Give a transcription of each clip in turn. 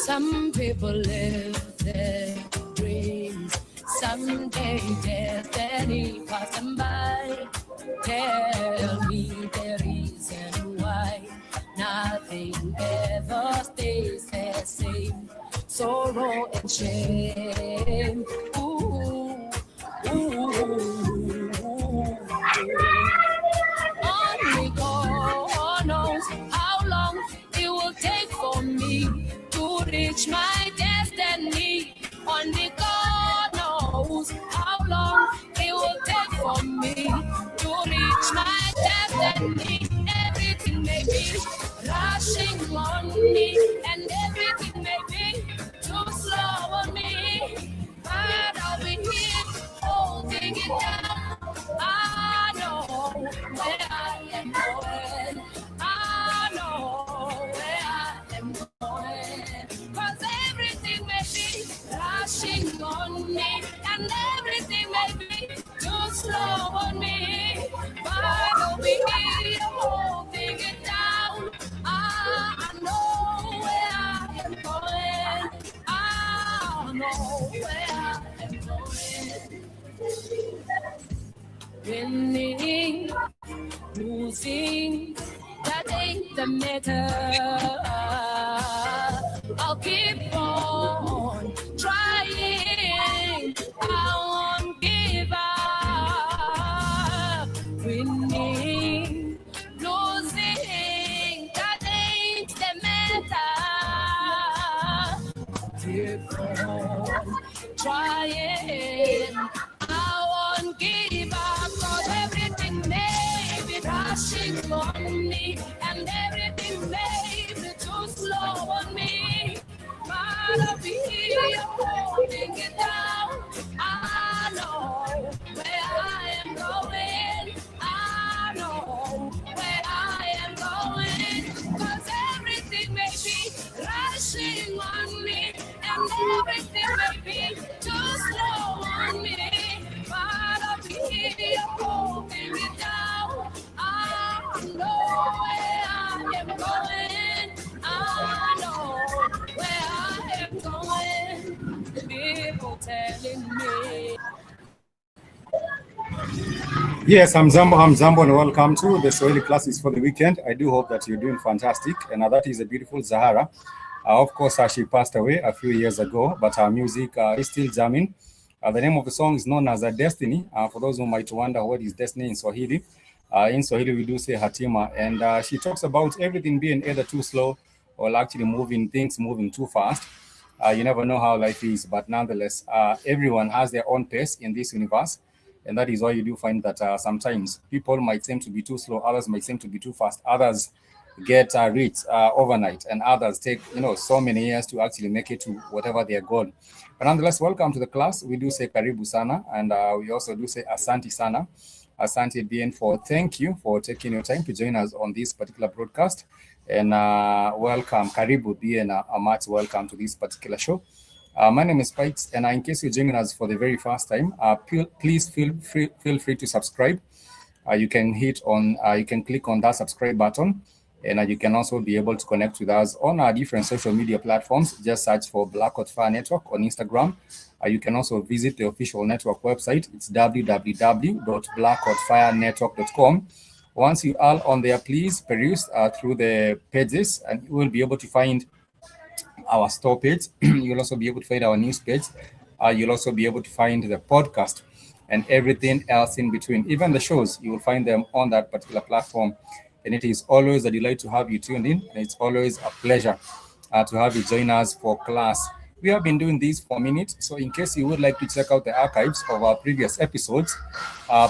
Some people live their dreams. Someday destiny pass them by. Tell me the reason why nothing ever stays the same. Sorrow and shame. Ooh, ooh. Only God knows how long it will take for me to reach my destiny. Only God knows how long it will take for me to reach my destiny. Everything may be rushing on me, and everything may be too slow on me, but I'll be here holding it down. I know where I am going. I know where I am going. 'Cause everything may be rushing on me, and everything may be too slow on me, but I'll be here holding it down. I know where I am going. I know where I am going. Winning, losing, that ain't the matter. I'll keep on trying. I won't give up. Winning, losing, that ain't the matter. Keep on trying. I won't give up, 'cause everything may be rushing on me, and everything may be too slow on me, but I'll be here holding it down. I know where I am going. I know where I am going, 'cause everything may be rushing on me, and everything may be too slow on me, but I'll be here holding it down. I know where I am going. I know where I am going. People telling me. Yes, I'm Zambo, and welcome to the Swahili classes for the weekend. I do hope that you're doing fantastic, and that is a beautiful Zahara. Of course, she passed away a few years ago, but her music is still jamming. The name of the song is known as Destiny. For those who might wonder what is destiny in Swahili we do say Hatima, and she talks about everything being either too slow or actually things moving too fast. You never know how life is, but nonetheless, everyone has their own pace in this universe. And that is why you do find that sometimes people might seem to be too slow, others might seem to be too fast, others get rich overnight, and others take so many years to actually make it to whatever their goal. But nonetheless, welcome to the class. We do say karibu sana, and we also do say asante sana. Asante bien for thank you for taking your time to join us on this particular broadcast, and welcome, karibu bien, much welcome to this particular show. My name is Pikes, and in case you're joining us for the very first time, please feel free to subscribe. You can click on that subscribe button, and you can also be able to connect with us on our different social media platforms. Just search for Black Hot Fire Network on Instagram. You can also visit the official network website. It's www.blackhotfirenetwork.com. Once you are on there, please peruse through the pages, and you will be able to find our store page. You'll also be able to find our news page. You'll also be able to find the podcast and everything else in between. Even the shows, you will find them on that particular platform. And it is always a delight to have you tuned in. And it's always a pleasure to have you join us for class. We have been doing this for a minute. So in case you would like to check out the archives of our previous episodes,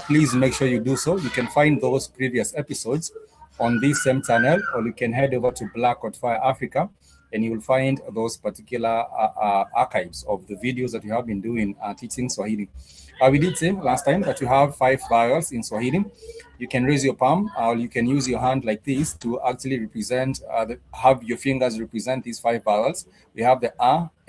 please make sure you do so. You can find those previous episodes on this same channel, or you can head over to Black Hot Fire Africa, and you will find those particular archives of the videos that we have been doing teaching Swahili. We did say last time that you have 5 vowels in Swahili. You can raise your palm or you can use your hand like this to actually represent, have your fingers represent these 5 vowels. We have the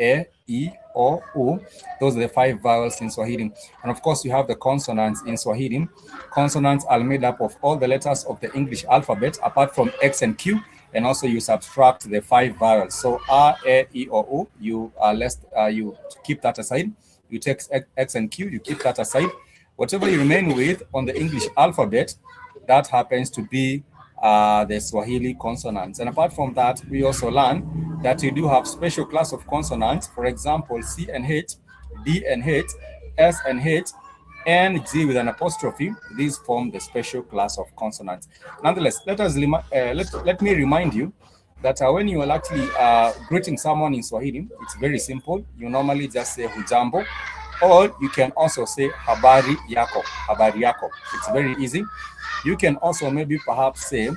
A, E, O, U. Those are the 5 vowels in Swahili. And of course, you have the consonants in Swahili. Consonants are made up of all the letters of the English alphabet apart from X and Q. And also you subtract the 5 vowels. So A, E, O, U, you keep that aside. You take X and Q, you keep that aside. Whatever you remain with on the English alphabet, that happens to be the Swahili consonants. And apart from that, we also learn that you do have special class of consonants. For example, C and H, D and H, S and H, and G with an apostrophe. These form the special class of consonants. Nonetheless, let me remind you that when you are actually greeting someone in Swahili, it's very simple. You normally just say hujambo, or you can also say habari yako, habari yako. It's very easy. You can also maybe perhaps say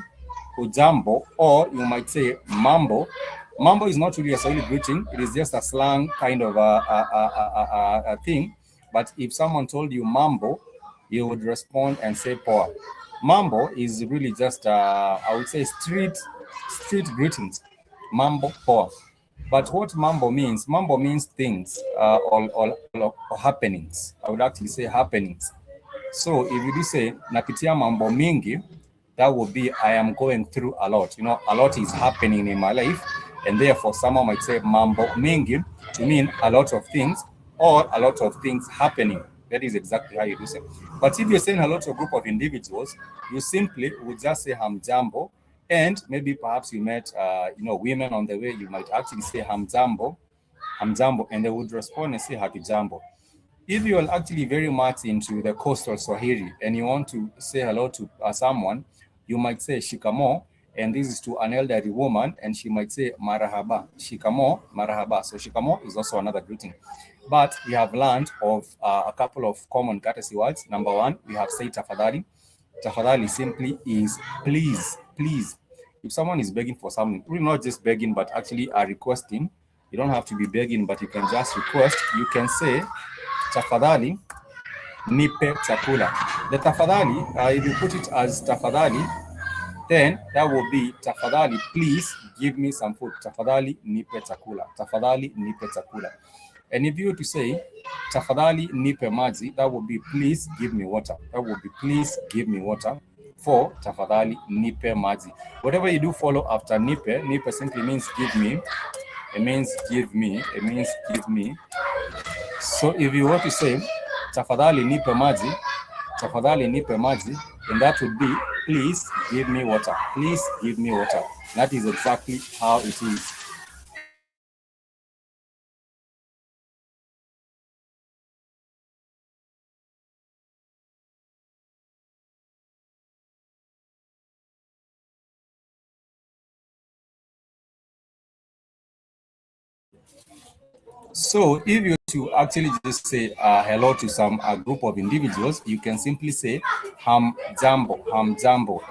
hujambo, or you might say mambo. Mambo is not really a Swahili greeting. It is just a slang kind of a thing. But if someone told you mambo, you would respond and say poa. Mambo is really just, I would say, street greetings. Mambo, poa. But what mambo means things or happenings. I would actually say happenings. So if you do say napitia mambo mingi, that would be I am going through a lot. You know, a lot is happening in my life, and therefore someone might say mambo mingi to mean a lot of things or a lot of things happening. That is exactly how you do say. But if you're saying hello to a group of individuals, you simply would just say hamjambo, and maybe perhaps you met women on the way. You might actually say hamjambo, and they would respond and say hatujambo. If you are actually very much into the coastal Swahili and you want to say hello to someone, you might say shikamo, and this is to an elderly woman, and she might say marahaba, shikamo, marahaba. So shikamo is also another greeting. But we have learned of a couple of common courtesy words. Number one, we have said tafadhali. Tafadhali simply is please, please. If someone is begging for something, we're not just begging, but actually are requesting. You don't have to be begging, but you can just request. You can say tafadhali nipe chakula. The tafadhali, if you put it as tafadhali, then that will be tafadhali, please give me some food. Tafadhali nipe chakula. Tafadhali nipe chakula. And if you were to say tafadhali nipe maji, that would be please give me water. That would be please give me water. For tafadhali nipe maji. Whatever you do follow after nipe, nipe simply means give me. It means give me. It means give me. So if you were to say tafadhali nipe maji, then that would be please give me water. Please give me water. That is exactly how it is. So if you to actually just say hello to some group of individuals, you can simply say ham jambo,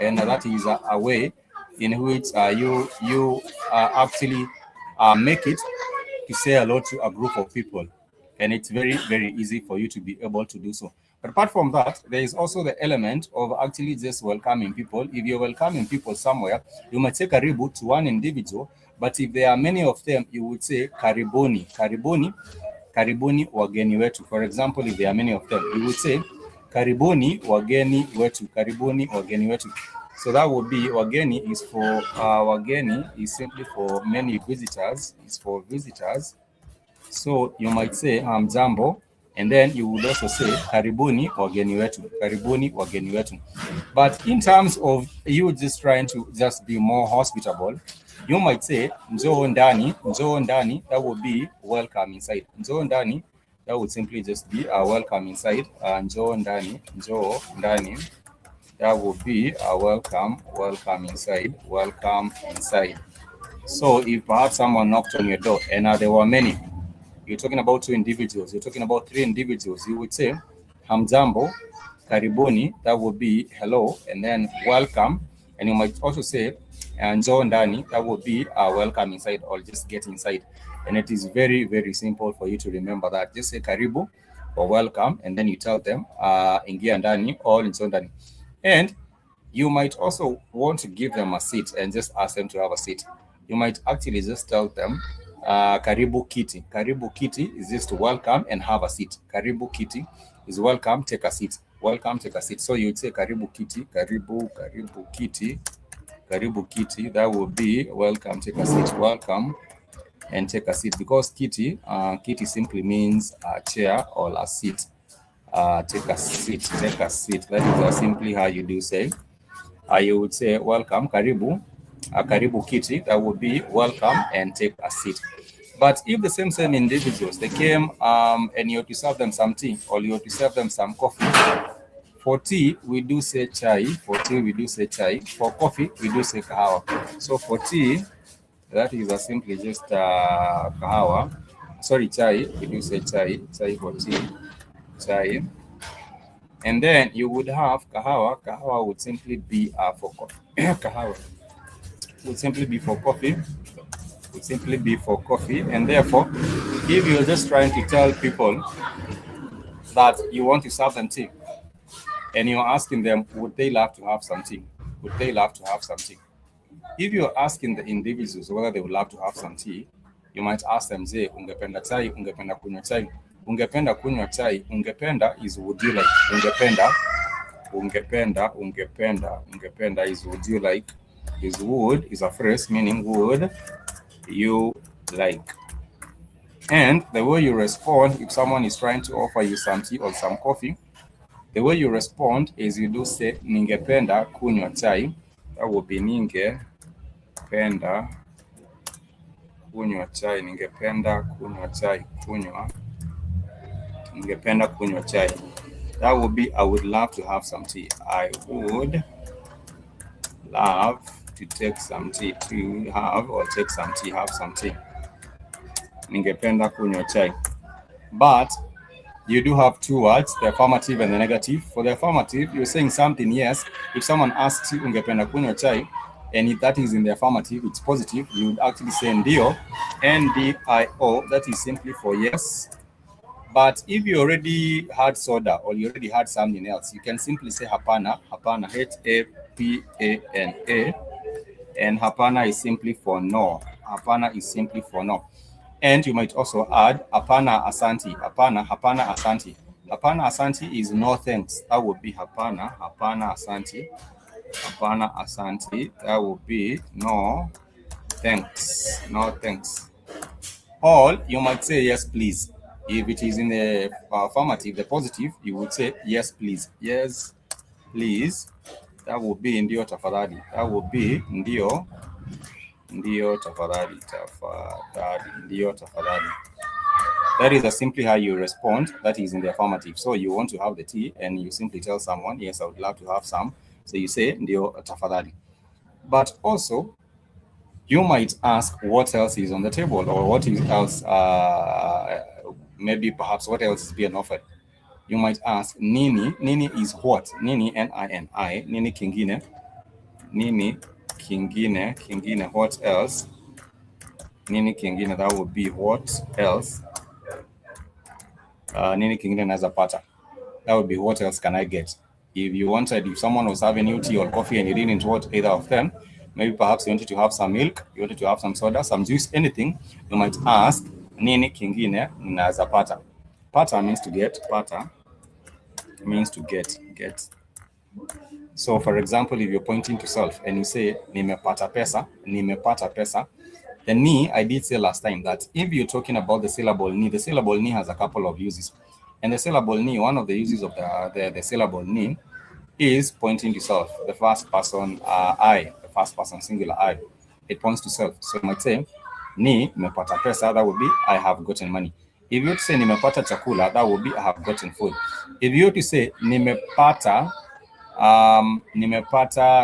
and that is a way in which you actually make it to say hello to a group of people, and it's very, very easy for you to be able to do so. But apart from that, there is also the element of actually just welcoming people. If you're welcoming people somewhere, you might say karibu to one individual, but if there are many of them, you would say karibuni, karibuni wageni wetu. For example, if there are many of them, you would say karibuni wageni wetu, karibuni wageni wetu. So that would be wageni is for wageni is simply for many visitors, is for visitors. So you might say jambo, and then you would also say karibuni wageni wetu, karibuni wageni wetu. But in terms of you just trying to just be more hospitable, you might say njoo ndani, that would be welcome inside. Njoo ndani, that would simply just be a welcome inside. Njoo ndani, that would be a welcome inside, welcome inside. So if perhaps someone knocked on your door and there were many, you're talking about 2 individuals, you're talking about 3 individuals, you would say hamjambo, karibuni, that would be hello, and then welcome. And you might also say njoo ndani, that would be welcome inside or just get inside. And it is very, very simple for you to remember that. Just say karibu, or welcome, and then you tell them ingia ndani or njoo ndani. And you might also want to give them a seat and just ask them to have a seat. You might actually just tell them karibu kiti. Karibu kiti is just to welcome and have a seat. Karibu kiti is welcome, take a seat. Welcome, take a seat. So you'd say karibu kiti, karibu kiti, karibu kiti. That would be welcome, take a seat. Welcome and take a seat, because kiti simply means a chair or a seat. Take a seat, take a seat. That is simply how you do say. You would say welcome, karibu, karibu kiti. That would be welcome and take a seat. But if the same individuals, they came and you have to serve them some tea or you have to serve them some coffee. For tea, we do say chai. For tea, we do say chai. For coffee, we do say kahawa. So for tea, that is simply just kahawa. Sorry, chai. We do say chai. Chai for tea. Chai. And then you would have kahawa. Kahawa would simply be for coffee. Kahawa would simply be for coffee. Would simply be for coffee. And therefore, if you're just trying to tell people that you want to serve them tea, and you're asking them, would they love to have some tea? Would they love to have some tea? If you're asking the individuals whether they would love to have some tea, you might ask them, "Je, ungependa chai? Ungependa kunywa chai? Ungependa kunywa chai?" Ungependa is would you like? Ungependa is would you like? Is would is a phrase meaning would you like. And the way you respond if someone is trying to offer you some tea or some coffee, the way you respond is you do say ningependa kunywa chai. That would be ningependa kunywa chai. Ningependa kunywa chai. Ningependa kunywa chai. That would be I would love to have some tea. I would love to take some tea. To have or take some tea. Have some tea. Ningependa kunywa chai. But you do have two words, the affirmative and the negative. For the affirmative, you're saying something yes. If someone asks you ungependa kunywa chai, and if that is in the affirmative, it's positive, you would actually say ndio, N-D-I-O. That is simply for yes. But if you already had soda or you already had something else, you can simply say hapana, H-A-P-A-N-A, and hapana is simply for no. Hapana is simply for no. And you might also add hapana asanti. Hapana asanti. Hapana asanti is no thanks. That would be hapana asanti. Hapana asanti. That would be no thanks. No thanks. Or you might say yes please. If it is in the affirmative, the positive, you would say yes please. Yes please. That would be ndio tafadhali. That would be ndio tafadhali. Ndio tafadhali. That is simply how you respond. That is in the affirmative. So you want to have the tea and you simply tell someone, yes, I would love to have some. So you say ndio tafadhali. But also, you might ask what else is on the table or what is else, maybe perhaps what else is being offered. You might ask nini. Nini is what? Nini, N-I-N-I. Nini kingine. Nini kingine, what else? Nini kingine, that would be what else? Nini kingine naweza pata. That would be what else can I get? If someone was having you tea or coffee and you didn't want either of them, maybe perhaps you wanted to have some milk, you wanted to have some soda, some juice, anything, you might ask nini kingine naweza pata. Pata means to get. Pata means to get. So, for example, if you're pointing to self and you say nimepata pesa, the ni, I did say last time that if you're talking about the syllable ni has a couple of uses. And the syllable ni, one of the uses of the syllable ni is pointing to self, the first person I, the first person singular I. It points to self. So you might say ni nimepata pesa, that would be I have gotten money. If you were to say nimepata chakula, that would be I have gotten food. If you were to say nimepata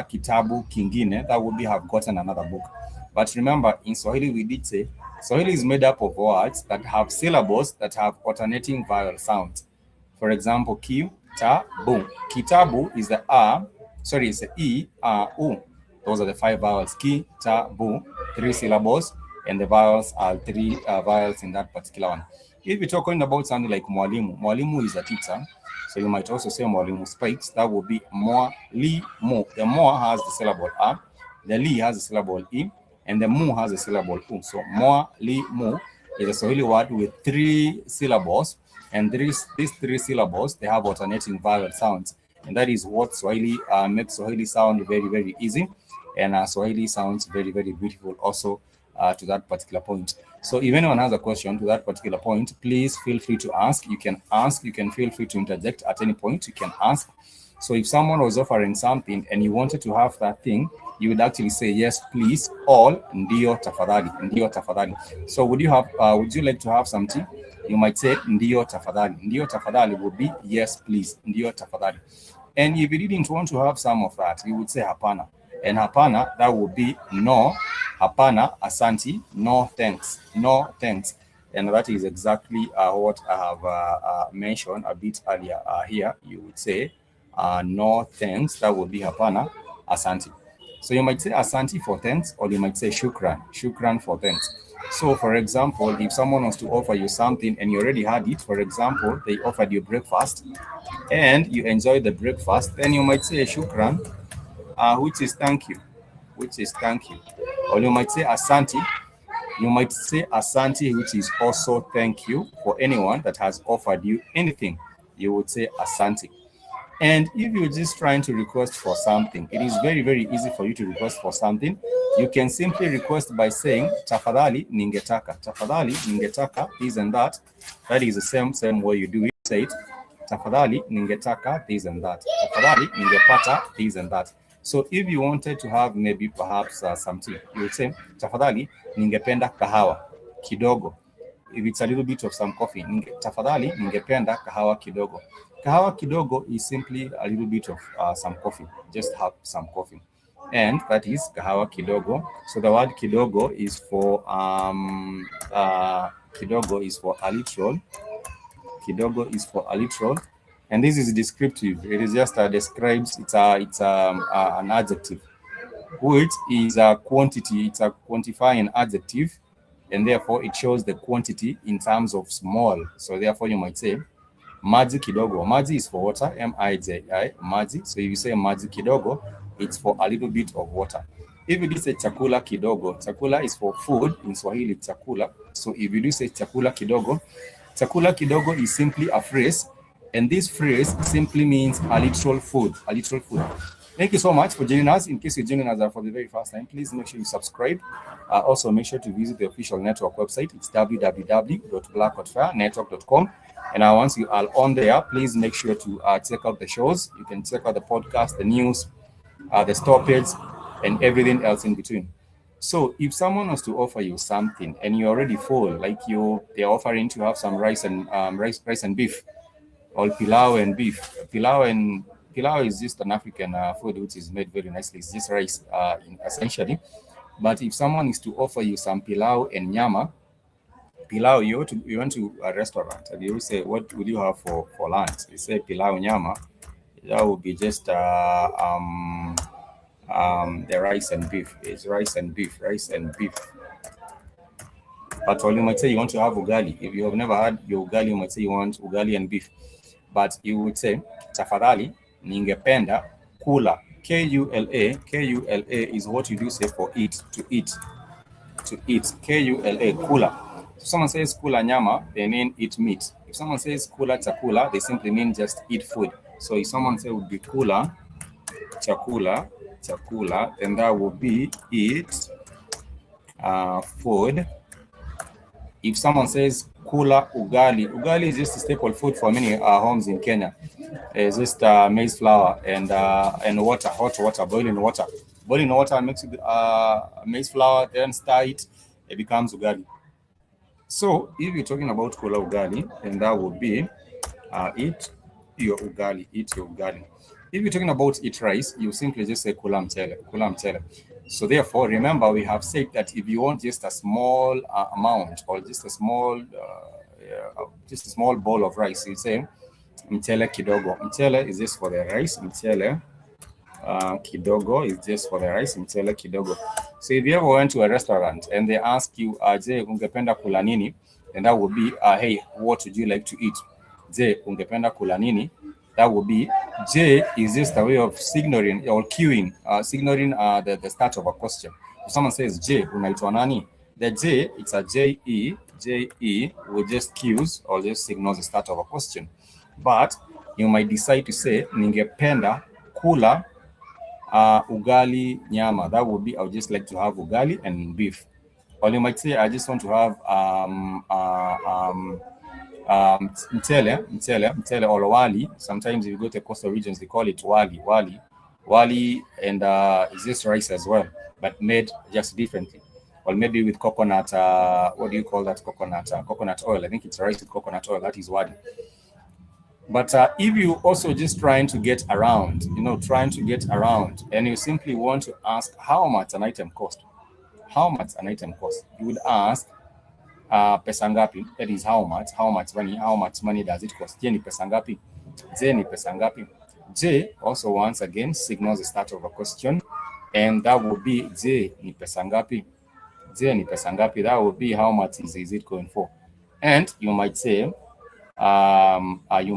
kitabu kingine, that would be have gotten another book. But remember, in Swahili we did say Swahili is made up of words that have syllables that have alternating vowel sounds. For example, ki-ta-bu. Kitabu is the it's the e, u. Those are the 5 vowels. Ki-ta-bu, 3 syllables, and the vowels are 3 vowels in that particular one. If you're talking about something like mwalimu, mwalimu is a teacher. So you might also say mwalimu Spikes. That would be mwalimu. The mo has the syllable a, the li has the syllable e, and the mu has the syllable u. So mwalimu is a Swahili word with 3 syllables, and these 3 syllables, they have alternating vowel sounds, and that is what Swahili makes Swahili sound very, very easy, and Swahili sounds very, very beautiful also to that particular point. So if anyone has a question to that particular point, please feel free to ask. You can feel free to interject at any point. You can ask. So if someone was offering something and you wanted to have that thing, you would actually say yes, please, or ndio tafadhali, ndio tafadhali. So would you like to have some tea? You might say ndio tafadhali. Ndio tafadhali would be yes, please, ndio tafadhali. And if you didn't want to have some of that, you would say hapana. And hapana, that would be no, hapana, asanti, no thanks, no thanks. And that is exactly what I have mentioned a bit earlier here. You would say no thanks, that would be hapana, asanti. So you might say asanti for thanks, or you might say shukran for thanks. So for example, if someone wants to offer you something and you already had it, for example, they offered you breakfast and you enjoyed the breakfast, then you might say shukran, which is thank you, or you might say asanti. You might say asanti, which is also thank you. For anyone that has offered you anything, you would say asanti. And if you're just trying to request for something, it is very, very easy for you to request for something. You can simply request by saying tafadhali ningetaka, tafadhali ningetaka this and that. That is the same way you do it. Say it, tafadhali ningetaka this and that, tafadhali ningepata this and that. So if you wanted to have maybe perhaps some tea, you would say tafadhali ningependa kahawa kidogo. If it's a little bit of some coffee, tafadhali ningependa kahawa kidogo. Kahawa kidogo is simply a little bit of some coffee. Just have some coffee, and that is kahawa kidogo. So the word kidogo is for alliteral. Kidogo is for alliteral, and this is descriptive. It is just describes. It's an adjective, which is a quantity. It's a quantifying adjective, and therefore it shows the quantity in terms of small. So therefore you might say maji kidogo. Maji is for water, M-I-J-I, maji. So if you say maji kidogo, it's for a little bit of water. If you do say chakula kidogo, chakula is for food in Swahili, chakula. So if you do say chakula kidogo is simply a phrase, and this phrase simply means a literal food, Thank you so much for joining us. In case you're joining us for the very first time, please make sure you subscribe. Also, make sure to visit the official network website. It's www.blackhotfirenetwork.com. And once you are on there, please make sure to check out the shows. You can check out the podcast, the news, the stoppage, and everything else in between. So if someone wants to offer you something and you're already full, like they're offering to have some rice and beef, or pilau and beef. Pilau is just an African food which is made very nicely. It's just rice essentially. But if someone is to offer you some pilau and nyama, pilau, you went to a restaurant and you say, what would you have for lunch? You say pilau nyama, that would be just the rice and beef. It's rice and beef. But or you might say you want to have ugali. If you have never had your ugali, you might say you want ugali and beef. But you would say tafadhali ningependa kula. Kula is what you do say for eat, to eat. Kula, kula. If someone says kula nyama, they mean eat meat. If someone says kula chakula, they simply mean just eat food. So if someone say would be kula chakula, then that would be eat food. If someone says kula ugali is just a staple food for many homes in Kenya. It's just maize flour and water, hot water, boiling water. Boiling water mixed with maize flour, then stir it, it becomes ugali. So if you're talking about kula ugali, then that would be eat your ugali. If you're talking about eat rice, you simply just say kula mchele. So therefore, remember, we have said that if you want just a small amount or just a small bowl of rice, you say mchele kidogo. Mchele is just for the rice. Mchele kidogo is just for the rice. Mchele kidogo. So if you ever went to a restaurant and they ask you, je, ungependa kula nini? and that would be, hey, what would you like to eat? Je, ungependa kula nini? That would be, J is just a way of signaling or cueing, signaling the start of a question. If someone says, J, unaitwa nani? The J, it's a J-E, will just cues or just signals the start of a question. But you might decide to say, ningependa kula ugali nyama. That would be, I would just like to have ugali and beef. Or you might say, I just want to have mtele or wali. Sometimes if you go to coastal regions, they call it wali, and it's just rice as well, but made just differently. Or maybe with coconut, what do you call that coconut? Coconut oil. I think it's rice with coconut oil. That is wali. But if you also just trying to get around, and you simply want to ask how much an item cost, you would ask pesa ngapi. That is how much money does it cost? Je ni pesa ngapi? J also once again signals the start of a question, and that would be je ni pesa ngapi? That would be how much is it going for? And you might say, you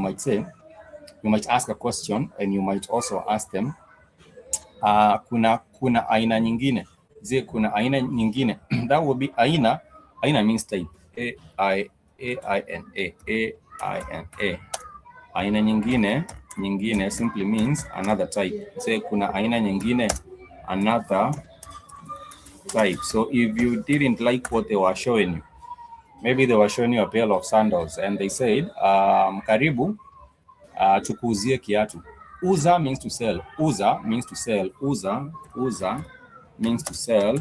might ask a question, and you might also ask them, kuna aina nyingine. Je, kuna aina nyingine? That would be aina. Aina means type. A-I-N-A. Aina nyingine simply means another type. Say kuna aina nyingine, another type. So if you didn't like what they were showing you, maybe they were showing you a pair of sandals and they said, karibu tukuuzie kiatu. Uza means to sell. Uza means to sell.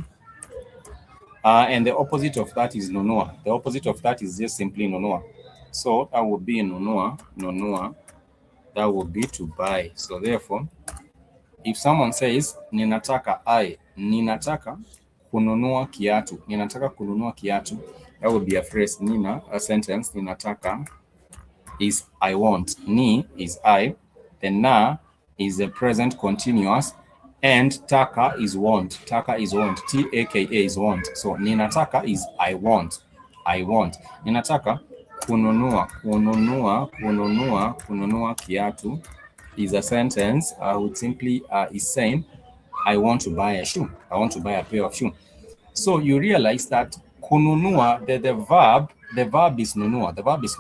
And the opposite of that is nunua. The opposite of that is just simply nunua. So that would be nunua. That would be to buy. So therefore, if someone says ninataka kununua kiatu, that would be a phrase. A sentence. Ninataka is I want. Ni is I. The na is the present continuous. And taka is want. Taka is want. T-A-K-A is want. So ninataka is I want. Ninataka kununua kiatu is a sentence which simply is saying I want to buy a shoe. I want to buy a pair of shoes. So you realize that kununua, the verb is nunua. The verb is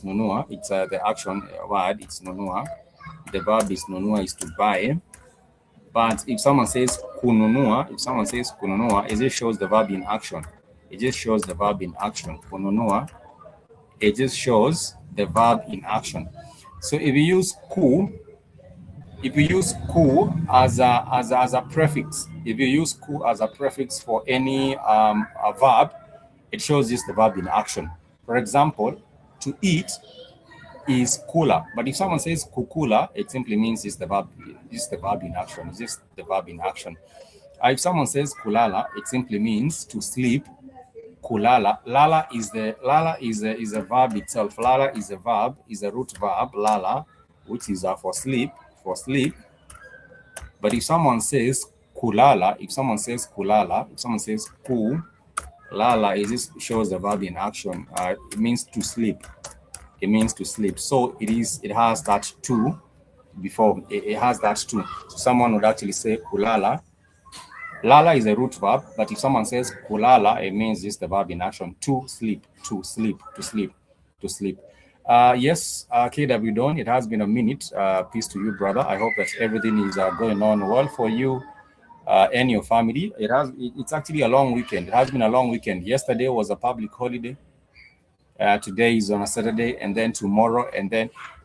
nunua. It's the action word. It's nunua. The verb is nunua, is to buy. But if someone says kununua, it just shows the verb in action. Kununua, it just shows the verb in action. So if you use ku as a prefix, for any a verb, it shows just the verb in action. For example, to eat is kula, but if someone says kukula, it simply means it's the verb in action. If someone says kulala, it simply means to sleep. Kulala, lala is a verb itself. Lala is a verb, is a root verb, lala, which is for sleep. But if someone says kulala, if someone says ku, lala, it just shows the verb in action. It means to sleep. So it has that to before. It has that to. So someone would actually say kulala. Lala is a root verb, but if someone says kulala, it means just the verb in action. To sleep. Yes, KW Don, it has been a minute. Peace to you, brother. I hope that everything is going on well for you and your family. It's actually a long weekend. It has been a long weekend. Yesterday was a public holiday. Today is on a Saturday, and then tomorrow,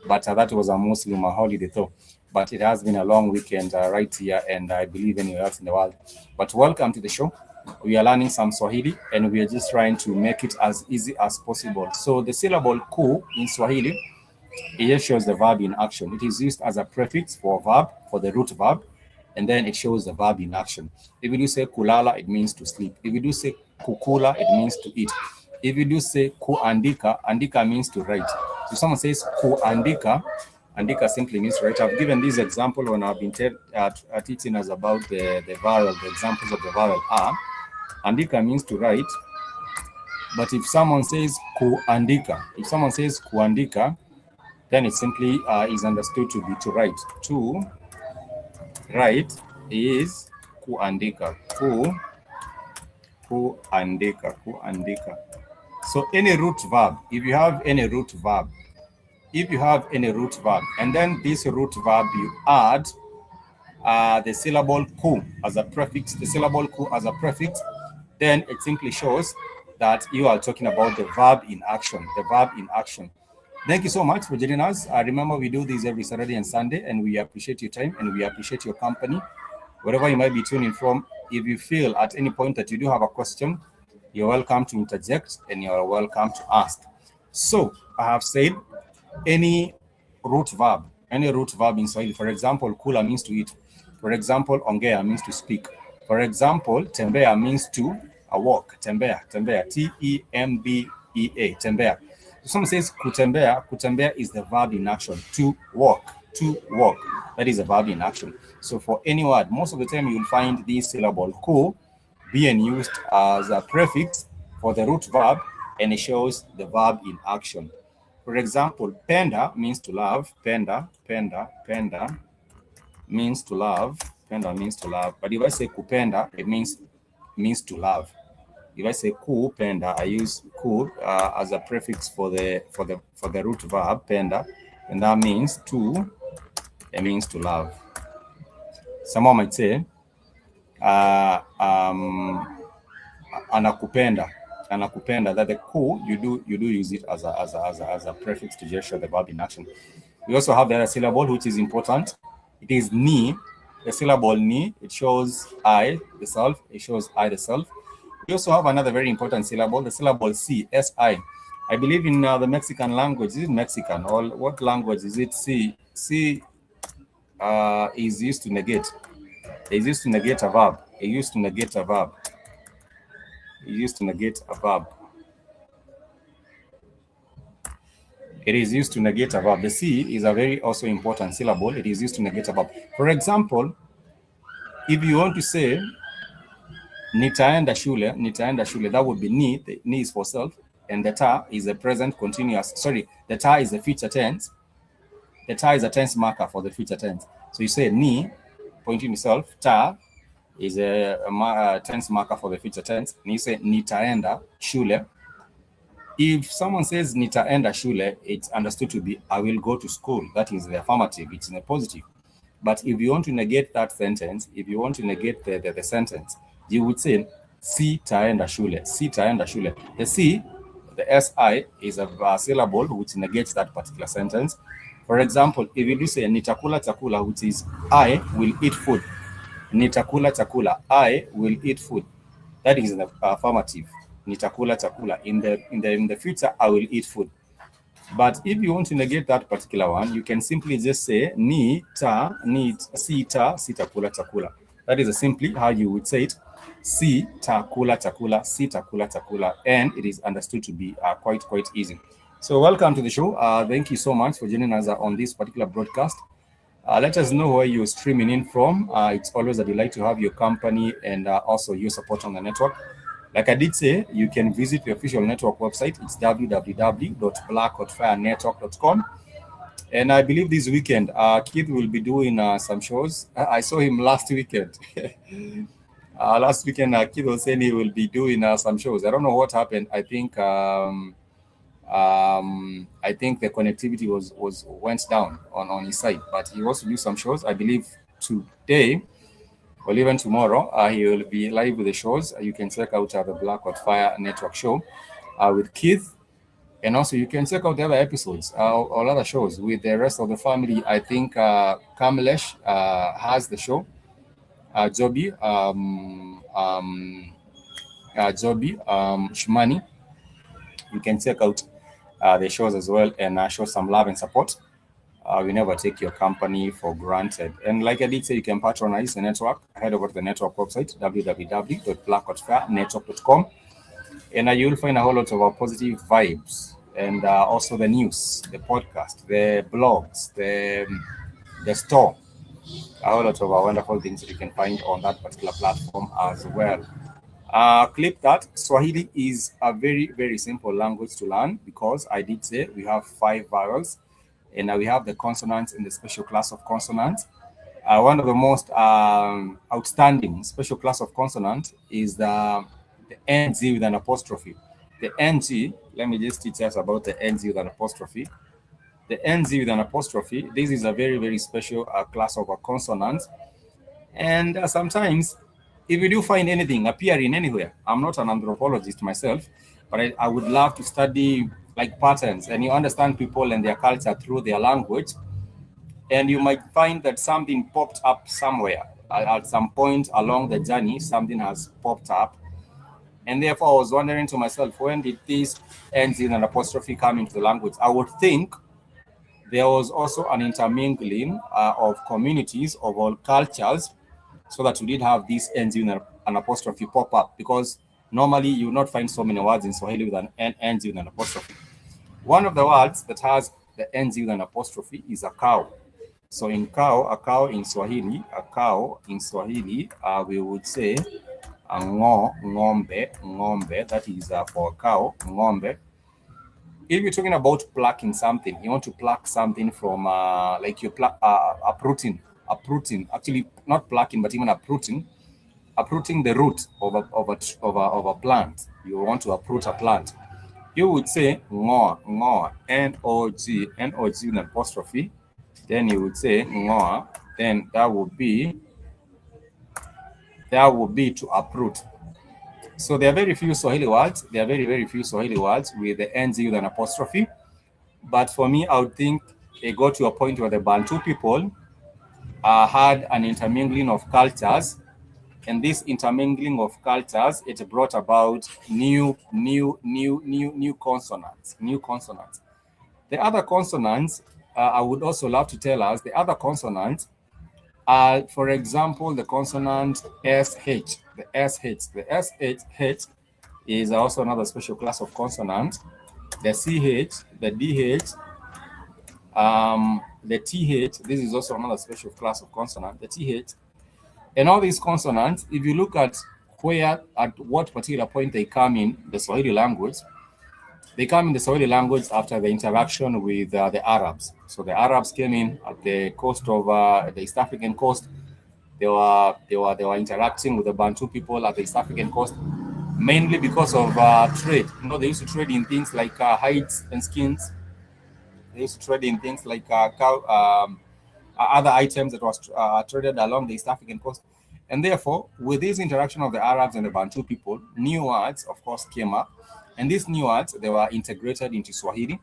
but that was a Muslim holiday though. But it has been a long weekend right here, and I believe anywhere else in the world. But welcome to the show. We are learning some Swahili, and we are just trying to make it as easy as possible. So the syllable ku in Swahili, it just shows the verb in action. It is used as a prefix for verb, for the root verb, and then it shows the verb in action. If you do say kulala, it means to sleep. If you do say kukula, it means to eat. If you do say kuandika, andika means to write. So if someone says kuandika, andika simply means to write. I've given this example when I've been teaching us about the vowel. The examples of the vowel are, andika means to write, But if someone says kuandika, then it simply is understood to be to write. To write is kuandika. Kuandika. So any root verb, if you have any root verb, and then this root verb you add the syllable ku as a prefix, then it simply shows that you are talking about the verb in action, Thank you so much for joining us. Remember, we do this every Saturday and Sunday, and we appreciate your time and we appreciate your company. Wherever you might be tuning from, if you feel at any point that you do have a question, you're welcome to interject and you're welcome to ask. So I have said any root verb in Swahili. For example, kula means to eat. For example, ongea means to speak. For example, tembea means to walk. Tembea, T-E-M-B-E-A, tembea. If someone says kutembea is the verb in action, to walk. That is a verb in action. So for any word, most of the time you'll find this syllable ku being used as a prefix for the root verb, and it shows the verb in action. For example, penda means to love. Penda means to love. But if I say kupenda, it means to love. If I say kupenda, I use ku as a prefix for the root verb penda, and that means to. It means to love. Someone might say, anakupenda, that the ku you do use it as a prefix to just show the verb in action. We also have the other syllable, which is important. It is ni. The syllable ni, it shows I, the self. We also have another very important syllable, the syllable si, S-I. I believe in the Mexican language. Is it Mexican or what language is it? Si is used to negate. It's used to negate a verb. It used to negate a verb. The C is a very also important syllable. It is used to negate a verb. For example, if you want to say nitaenda shule, that would be ni. The ni is for self, and the ta is a present continuous. Sorry, the ta is a future tense. The ta is a tense marker for the future tense. So you say ni, pointing to self. Ta is a tense marker for the future tense. And you say nitaenda shule. If someone says nitaenda shule, it's understood to be I will go to school. That is the affirmative. It's in a positive. But if you want to negate that sentence, if you want to negate the sentence, you would say sitaenda shule. The C, the SI, is a syllable which negates that particular sentence. For example, if you do say nitakula chakula, which is I will eat food. Nitakula chakula, I will eat food. That is the affirmative. Nitakula chakula. In the future, I will eat food. But if you want to negate that particular one, you can simply just say sitakula chakula. That is simply how you would say it. Sitakula chakula, and it is understood to be quite easy. So welcome to the show. Thank you so much for joining us on this particular broadcast. Let us know where you're streaming in from. It's always a delight to have your company and also your support on the network. Like I did say, you can visit the official network website. It's www.blackhotfirenetwork.com. And I believe this weekend, Keith will be doing some shows. I saw him last weekend. Keith was saying he will be doing some shows. I don't know what happened. I think the connectivity went down on his side, but he wants to do some shows. I believe today or even tomorrow, he will be live with the shows. You can check out the Black Hot Fire Network show with Keith. And also you can check out the other episodes or other shows with the rest of the family. I think Kamlesh has the show. Joby, Shumani. You can check out the shows as well and show some love and support. We never take your company for granted. And like I did say, you can patronize the network. Head over to the network website, www.blackhotfirenetwork.com. And you'll find a whole lot of positive vibes. And also the news, the podcast, the blogs, the store. A whole lot of wonderful things that you can find on that particular platform as well. Clip that Swahili is a very, very simple language to learn because I did say we have 5 vowels and we have the consonants in the special class of consonants. One of the most outstanding special class of consonant is the NG with an apostrophe. The NG, let me just teach us about the NG with an apostrophe. The NG with an apostrophe, this is a very, very special class of a consonant. And sometimes, if you do find anything appearing anywhere, I'm not an anthropologist myself, but I would love to study like patterns and you understand people and their culture through their language. And you might find that something popped up somewhere. At some point along the journey, something has popped up. And therefore, I was wondering to myself, when did this NG and an apostrophe come into the language? I would think there was also an intermingling of communities of all cultures so that you did have this NG and an apostrophe pop up, because normally you will not find so many words in Swahili with an NG with an apostrophe. One of the words that has the NG with an apostrophe is a cow. So in cow, a cow in Swahili, we would say ng'ombe, that is for cow, ng'ombe. If you're talking about plucking something, you want to pluck something from like you pluck uprooting, actually not plucking, but even uprooting the root of a plant. You want to uproot a plant. You would say ngo, N-O-G with an apostrophe. Then you would say ngoa, then that would be to uproot. So there are very few Swahili words. There are very, very few Swahili words with the NG with an apostrophe. But for me, I would think it got to a point where the Bantu people had an intermingling of cultures. And this intermingling of cultures, it brought about new consonants. The other consonants, I would also love to tell us, the other consonants are, for example, the consonant SH. The SH is also another special class of consonant. The CH, the DH, the TH, this is also another special class of consonant, the TH. And all these consonants, if you look at what particular point they come in the Swahili language, they come in the Swahili language after the interaction with the Arabs. So the Arabs came in at the coast of the East African coast. They were interacting with the Bantu people at the East African coast, mainly because of trade. You know, they used to trade in things like hides and skins. They used to trade in things like other items that was traded along the East African coast. And therefore, with this interaction of the Arabs and the Bantu people, new words, of course, came up. And these new words, they were integrated into Swahili.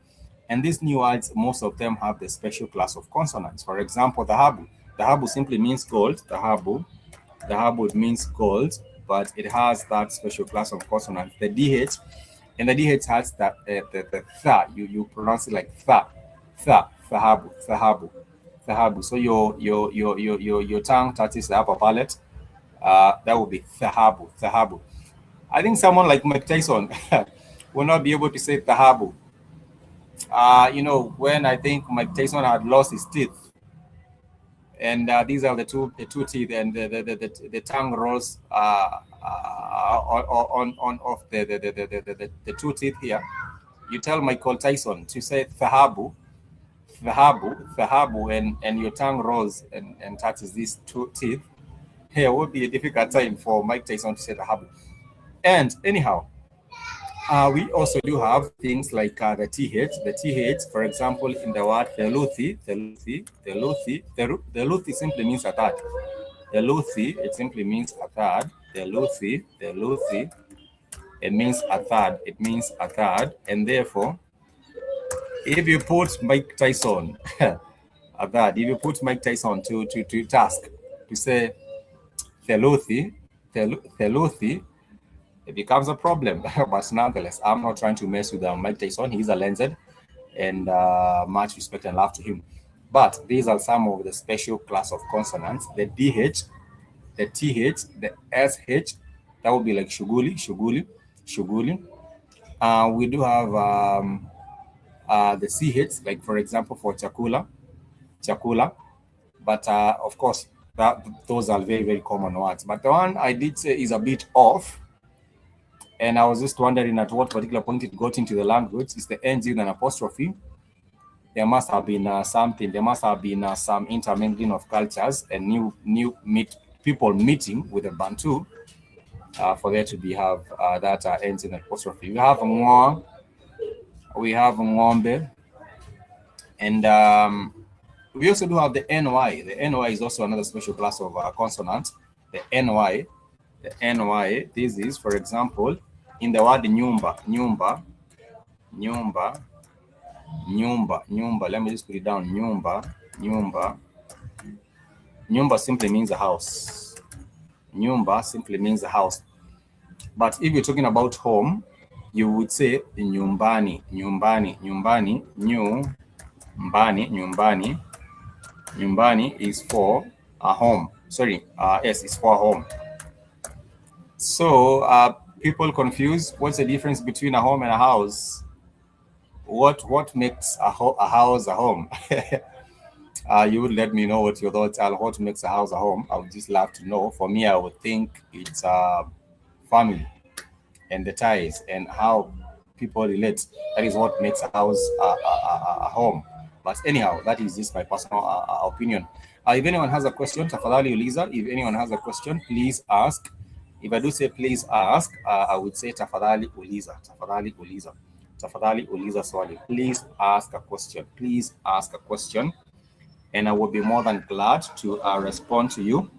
And these new words, most of them have the special class of consonants. For example, dhahabu. Dhahabu simply means gold. Dhahabu means gold, but it has that special class of consonants, the DH. And the DH has that the tha. You pronounce it like tha, dhahabu. So your tongue touches the upper palate. That would be dhahabu. I think someone like Mike Tyson will not be able to say dhahabu. When I think Mike Tyson had lost his teeth, and these are the two teeth, and the tongue rolls on off the two teeth here. You tell Michael Tyson to say dhahabu, and your tongue rolls and touches these two teeth. Here would be a difficult time for Mike Tyson to say dhahabu. And anyhow, we also do have things like the TH. The TH, for example, in the word theluthi simply means a third. Theluthi, it simply means a third. Theluthi, it means a third. And therefore, if you put Mike Tyson to task to say theluthi, it becomes a problem. But nonetheless, I'm not trying to mess with Mike Tyson. He's a legend, and much respect and love to him. But these are some of the special class of consonants: the DH, the TH, the SH. That would be like shughuli. We do have the CH, like for example for chakula. But of course, those are very, very common words. But the one I did say is a bit off And I was just wondering at what particular point it got into the language. Is the ends with an apostrophe? There must have been something. There must have been some intermingling of cultures and new people meeting with the Bantu for there to have that ends in an apostrophe. We have Ngwa, we have Ngombe, and we also do have the NY. The NY is also another special class of consonant. The NY, this is, for example, in the word nyumba. Let me just put it down. Nyumba simply means a house. Nyumba simply means a house. But if you're talking about home, you would say nyumbani. Nyumbani is for a home. Sorry, yes, it's for a home. So people confuse what's the difference between a home and a house. What makes a house a home? You would let me know what your thoughts are. What makes a house a home? I would just love to know. For me, I would think it's family and the ties and how people relate. That is what makes a house a home. But anyhow, that is just my personal opinion. If anyone has a question, tafadhali uliza. If anyone has a question, please ask. If I do say please ask, I would say tafadhali uliza. Tafadhali uliza swali. Please ask a question. And I will be more than glad to respond to you.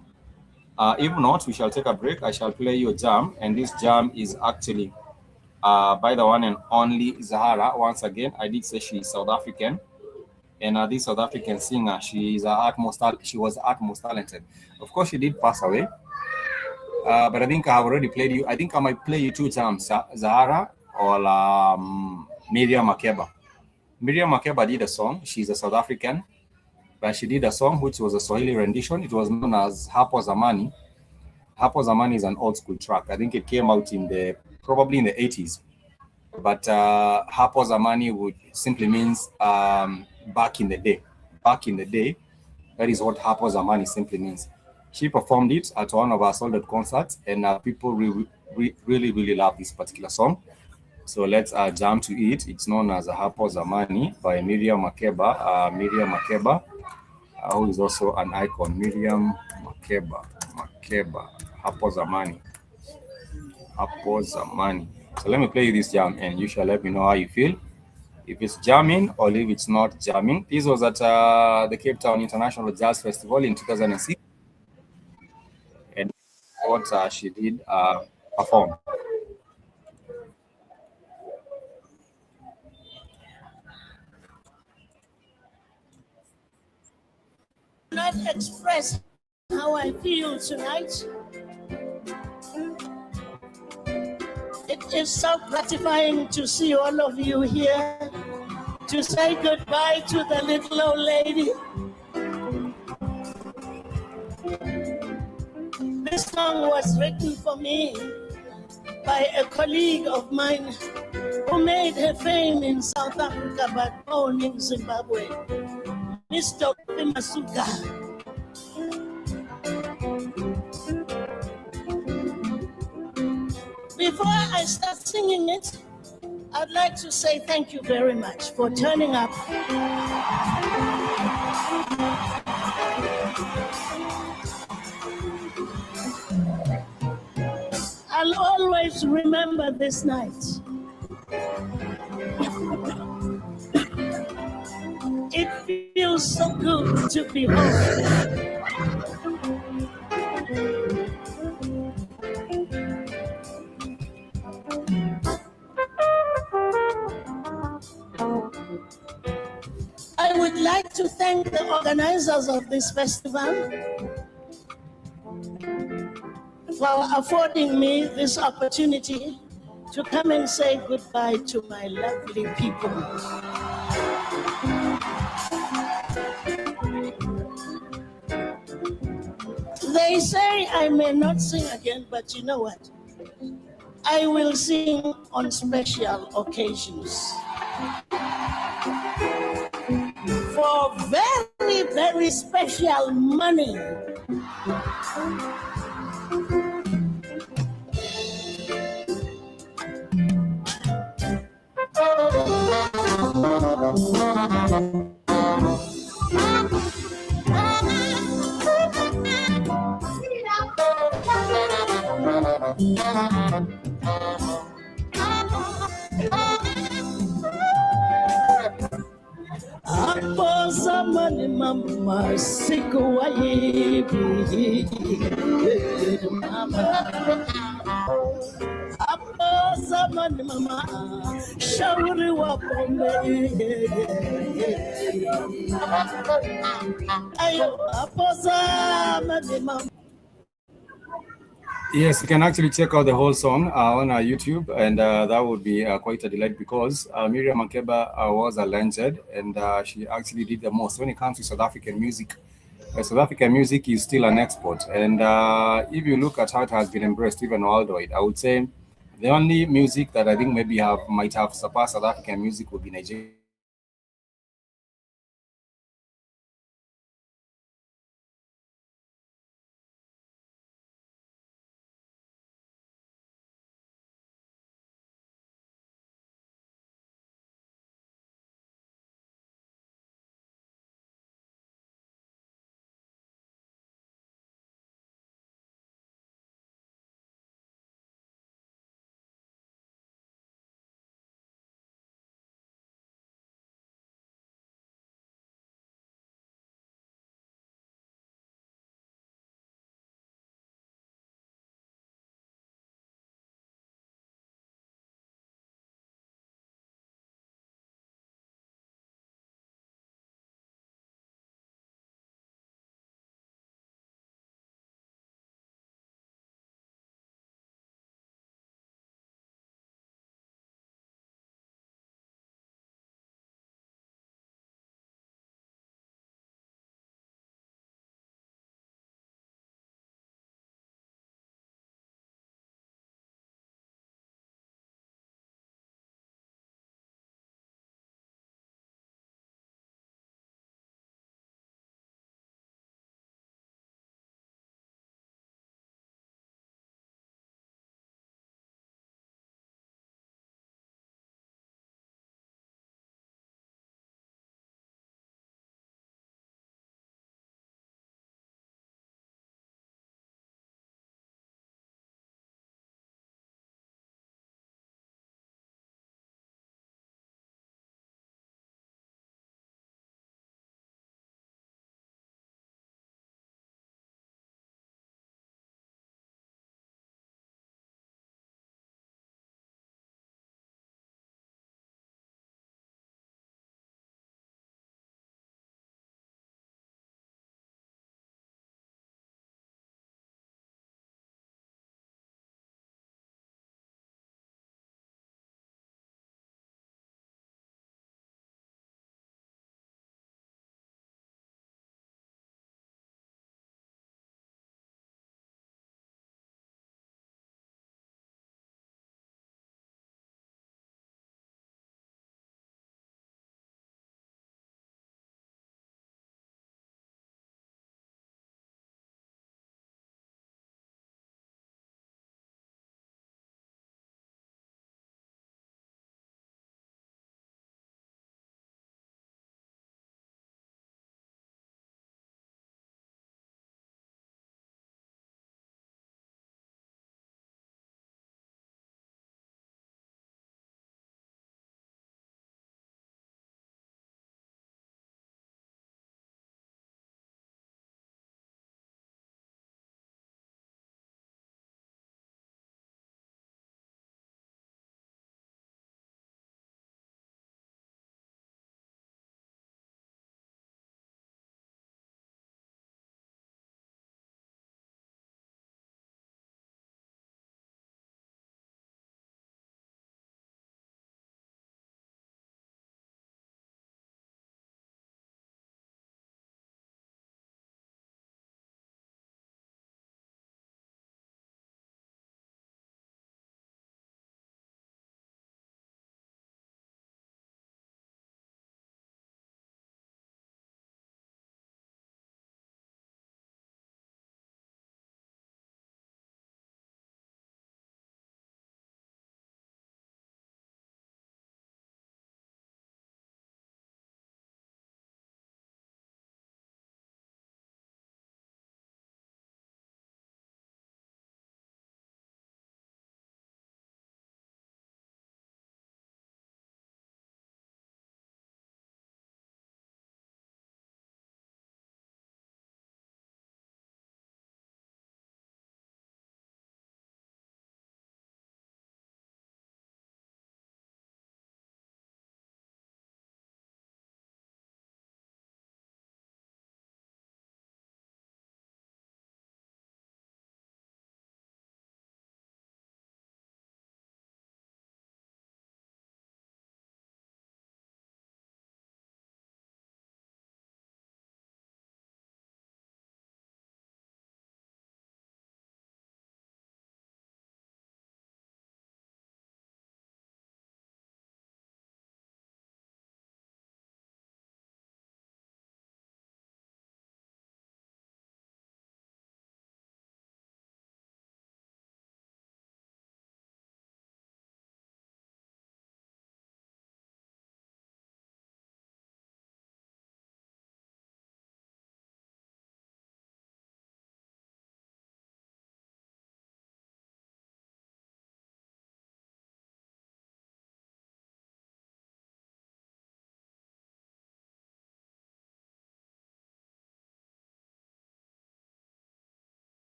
If not, we shall take a break. I shall play you a jam, and this jam is actually by the one and only Zahara. Once again, I did say she is South African, and this South African singer, she was the most talented. Of course, she did pass away, but I think I have already played you. I think I might play you two jams, Zahara or Miriam Makeba. Miriam Makeba did a song. She's a South African. But she did a song which was a Swahili rendition. It was known as Hapo Zamani. Hapo Zamani is an old school track. I think it came out probably in the 80s. But Hapo Zamani simply means back in the day. Back in the day, that is what Hapo Zamani simply means. She performed it at one of our sold-out concerts, and people really love this particular song. So let's jump to it. It's known as Hapo Zamani by Miriam Makeba. Who is also an icon. Miriam Makeba, Hapo Zamani. So let me play you this jam, and you shall let me know how you feel. If it's jamming or if it's not jamming. This was at the Cape Town International Jazz Festival in 2006. And what she did perform. Not express how I feel tonight. It is so gratifying to see all of you here, to say goodbye to the little old lady. This song was written for me by a colleague of mine who made her fame in South Africa but born in Zimbabwe. Mr. Masuka. Before I start singing it, I'd like to say thank you very much for turning up. I'll always remember this night. It feels so good to be home. I would like to thank the organizers of this festival for affording me this opportunity to come and say goodbye to my lovely people. They say I may not sing again, but you know what? I will sing on special occasions. For very, very special money. Hapo zamani mama sikuwahi mama. Hapo zamani mama shauri wa pombe. Ayo hapo zamani mama. Yes, you can actually check out the whole song on our YouTube, and that would be quite a delight because Miriam Makeba was a legend, and she actually did the most when it comes to South African music. South African music is still an export, and if you look at how it has been embraced even worldwide, I would say the only music that I think maybe might have surpassed South African music would be Nigeria.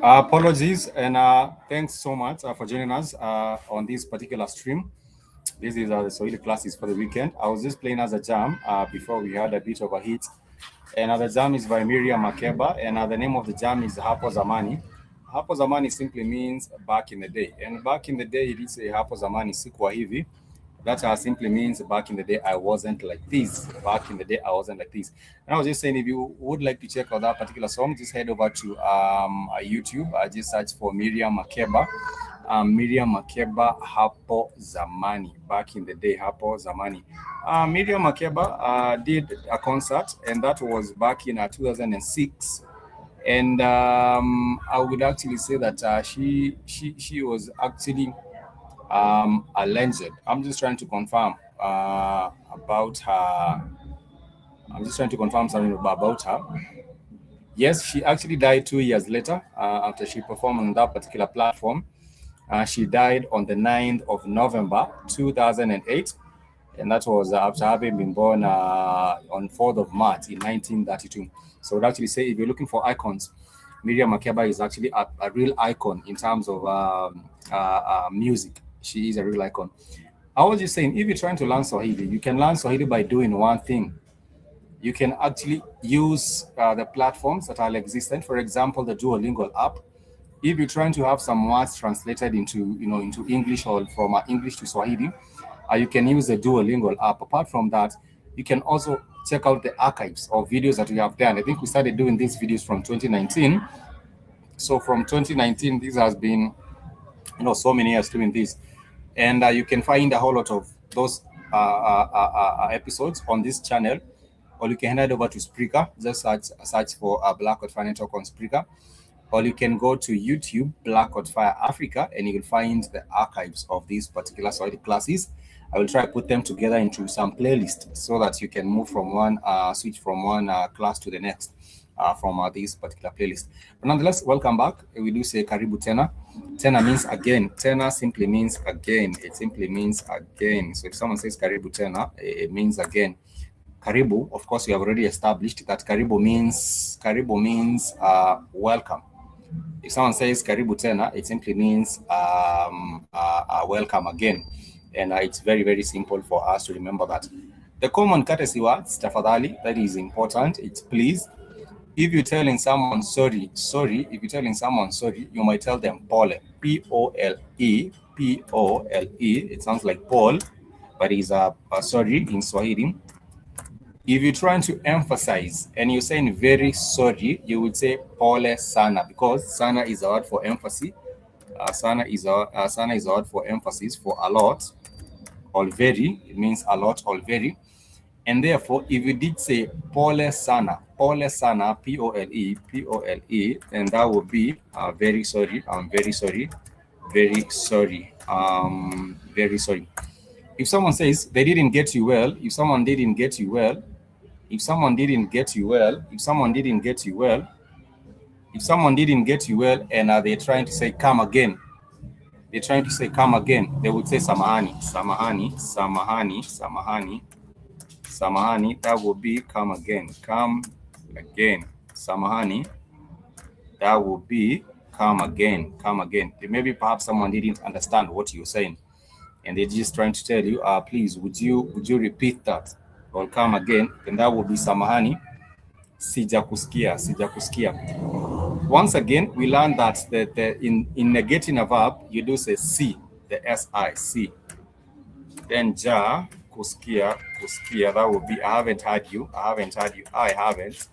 Apologies and thanks so much for joining us on this particular stream. This is the Swahili classes for the weekend. I was just playing as a jam before we had a bit of a hit. And the jam is by Miriam Makeba, and the name of the jam is Hapo Zamani. Hapo Zamani simply means back in the day. And back in the day, it did say Hapo Zamani sikuwa hivi. That simply means back in the day, I wasn't like this. Back in the day, I wasn't like this. And I was just saying, if you would like to check out that particular song, just head over to YouTube. I just search for Miriam Makeba. Miriam Makeba Hapo Zamani. Back in the day, Hapo Zamani. Miriam Makeba did a concert, and that was back in 2006. And I would actually say that she was actually a legend. I'm just trying to confirm about her. I'm just trying to confirm something about her. Yes, she actually died 2 years later after she performed on that particular platform. She died on the 9th of November 2008, and that was after having been born on 4th of March in 1932. So I would actually say if you're looking for icons, Miriam Makeba is actually a real icon in terms of music. She is a real icon. I was just saying, if you're trying to learn Swahili, you can learn Swahili by doing one thing. You can actually use the platforms that are existent. For example, the Duolingo app. If you're trying to have some words translated into English or from English to Swahili, you can use the Duolingo app. Apart from that, you can also check out the archives of videos that we have done. I think we started doing these videos from 2019. So from 2019, this has been so many years doing this. And you can find a whole lot of those episodes on this channel, or you can head over to Spreaker, just search for Black Fire Network on Spreaker, or you can go to YouTube, Black Fire Africa, and you will find the archives of these particular Swahili classes. I will try to put them together into some playlist so that you can move from one, switch from one class to the next from this particular playlist. But nonetheless, welcome back. We do say Karibu Tena. Tena means again. Tena simply means again. It simply means again. So if someone says Karibu Tena, it means again. Karibu, of course, we have already established that Karibu means welcome. If someone says Karibu Tena, it simply means welcome again. And it's very, very simple for us to remember that. The common courtesy words, tafadhali, that is important. It's please. If you're telling someone sorry, if you're telling someone sorry, you might tell them pole, P-O-L-E, P-O-L-E. It sounds like Paul, but it's sorry in Swahili. If you're trying to emphasize and you're saying very sorry, you would say pole sana, because sana is a word for emphasis. Sana is a word for emphasis, for a lot, or very. It means a lot or very. And therefore, if you did say pole sana, P-O-L-E, P-O-L-E, then that would be very sorry, very sorry, very sorry, very sorry. If someone says they didn't get you well, if someone didn't get you well, if someone didn't get you well, if someone didn't get you well, if someone didn't get you well, and they're trying to say come again, they're trying to say come again, they would say samahani, samahani, samahani, samahani, samahani. That would be come again, come again. Samahani, that would be come again, come again. Maybe perhaps someone didn't understand what you're saying, and they're just trying to tell you, please, would you repeat that or come again? Then that would be samahani, sijakusikia, sijakusikia. Once again, we learned that in negating a verb, you do say si, the S-I, si. Then ja, kusikia, kusikia, that would be I haven't heard you, I haven't heard you, I haven't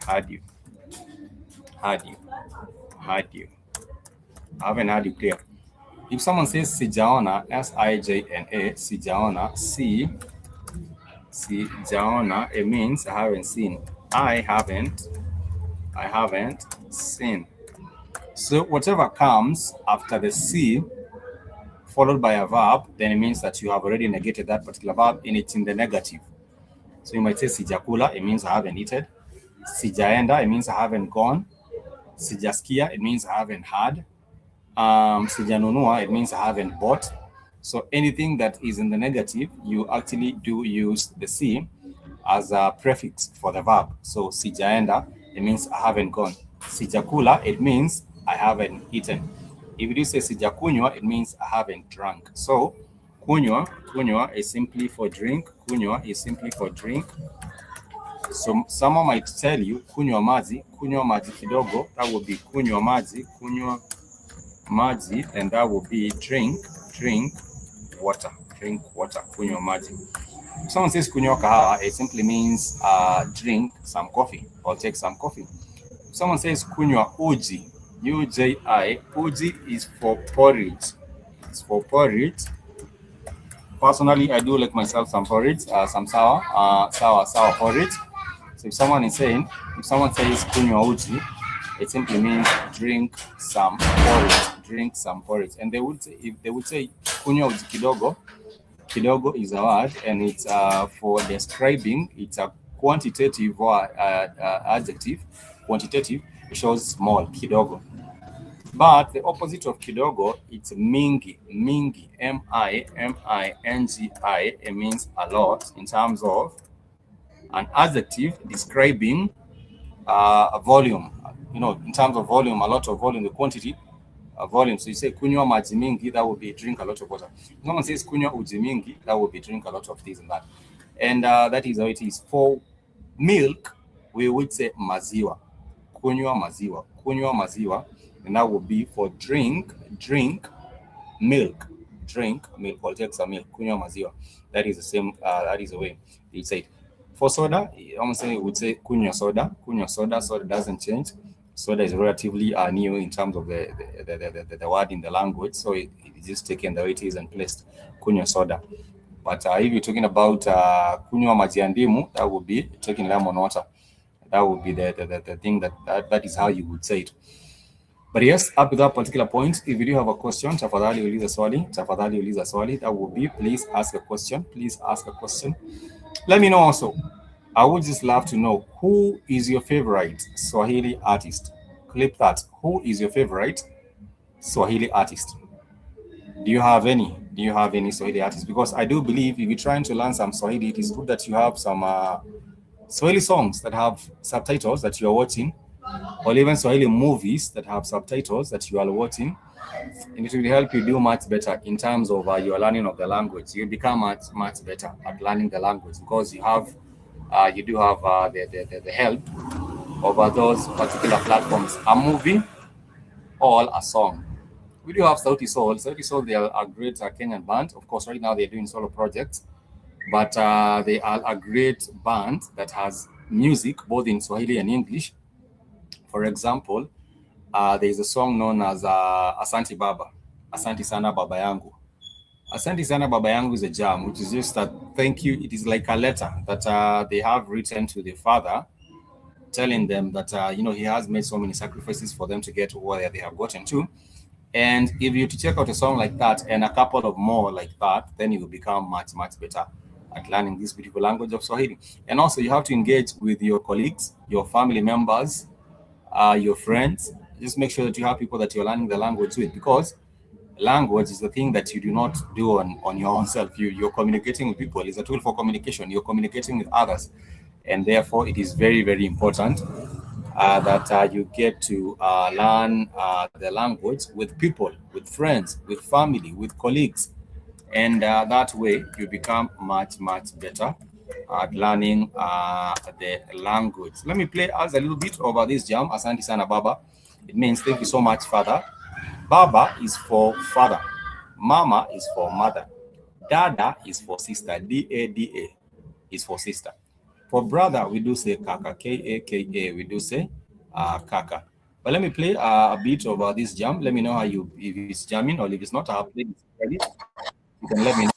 heard you, heard you, heard you. I haven't heard you clear. If someone says sijaona, S-I-J-N-A, sijaona, sijaona, it means I haven't seen. I haven't seen. So whatever comes after the C followed by a verb, then it means that you have already negated that particular verb and it's in the negative. So you might say sijakula, it means I haven't eaten. Sijaenda, it means I haven't gone. Sijaskia, it means I haven't heard. Sijanunua, it means I haven't bought. So anything that is in the negative, you actually do use the si as a prefix for the verb. So sijaenda, it means I haven't gone. sijakula, it means I haven't eaten. If you do say sijakunywa, it means I haven't drunk. So kunywa is simply for drink. Kunywa is simply for drink. So someone might tell you kunywa maji kidogo. That would be kunywa maji, and that would be drink water, kunywa maji. If someone says kunywa kahawa, it simply means drink some coffee or take some coffee. If someone says kunywa uji, uji is for porridge. It's for porridge. Personally, I do like myself some porridge, some sour porridge. So if someone says kunywa uji, it simply means drink some porridge. And they would say, if they would say kunywa uji kidogo, kidogo is a word, and it's for describing, it's a quantitative or adjective. Quantitative, it shows small, kidogo. But the opposite of kidogo, it's mingi, M-I-N-G-I. It means a lot in terms of an adjective describing a volume. In terms of volume, a lot of volume, the quantity, volume. So you say kunywa maji mingi, that would be drink a lot of water. If someone says kunywa uji mingi, that would be drink a lot of this and that. And that is how it is. For milk, we would say maziwa. Kunywa maziwa, and that would be for drink milk. Or take some milk. Kunywa maziwa. That is the same. That is the way you say it. For soda, almost we would say kunywa soda. Soda doesn't change. Soda is relatively new in terms of the word in the language, so it is just taken the way it is and placed kunywa soda. But if you're talking about kunywa maji ya ndimu, that would be taking lemon water. That would be the thing that is how you would say it. But yes, up to that particular point, if you do have a question, tafadhali uliza swali. That would be, please ask a question. Let me know also. I would just love to know, who is your favorite Swahili artist? Clip that. Who is your favorite Swahili artist? Do you have any Swahili artists? Because I do believe if you're trying to learn some Swahili, it is good that you have some Swahili songs that have subtitles that you are watching, or even Swahili movies that have subtitles that you are watching, and it will help you do much better in terms of your learning of the language. You become much better at learning the language because you do have the help of those particular platforms, a movie or a song. We do have Sauti Sol. They are a great Kenyan band. Of course, right now they're doing solo projects, but they are a great band that has music both in Swahili and English. For example, there is a song known as Asanti Baba, Asanti Sana Baba Yangu. Asanti Sana Baba Yangu is a jam, which is just a thank you. It is like a letter that they have written to the father, telling them that he has made so many sacrifices for them to get to where they have gotten to. And if you to check out a song like that and a couple of more like that, then you will become much better at learning this beautiful language of Swahili. And also, you have to engage with your colleagues, your family members, your friends. Just make sure that you have people that you're learning the language with, because language is the thing that you do not do on your own self. You're communicating with people. It's a tool for communication. You're communicating with others, and therefore it is very important that you get to learn the language with people, with friends, with family, with colleagues, and that way you become much better at learning the language. Let me play us a little bit over this jam. Asante sana baba. It means thank you so much, father. Baba is for father. Mama is for mother. Dada is for sister. D-A-D-A is for sister. For brother, we do say kaka. K-A-K-A. We do say kaka. But let me play a bit of this jam. Let me know if it's jamming or if it's not. I'll play it. You can let me know.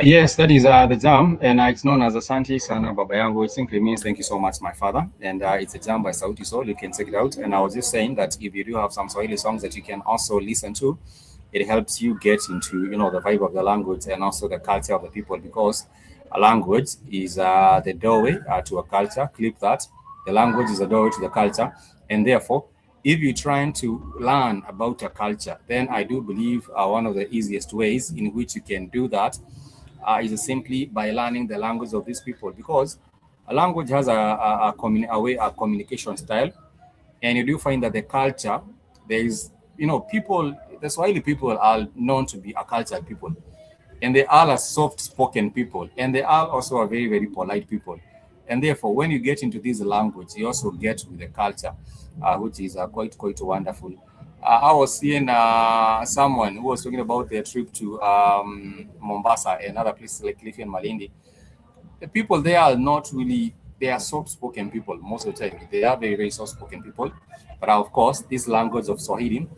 Yes, that is the jam, and it's known as Asante Sana Baba Yangu, which simply means thank you so much, my father. And it's a jam by Sauti Sol. You can check it out. And I was just saying that if you do have some Swahili songs that you can also listen to, it helps you get into the vibe of the language and also the culture of the people, because a language is the doorway to a culture. Clip that. The language is the doorway to the culture, and therefore, if you're trying to learn about a culture, then I do believe one of the easiest ways in which you can do that is simply by learning the language of these people, because a language has a communication style, and you do find that the culture, there is, people, the Swahili people are known to be a cultured people, and they are a soft-spoken people, and they are also a very, very polite people. And therefore, when you get into this language, you also get with the culture, which is quite wonderful. I was seeing someone who was talking about their trip to Mombasa and other places like Cliffy and Malindi. The people there are not really, they are soft-spoken people most of the time. They are very, very soft-spoken people. But of course, this language of Swahili,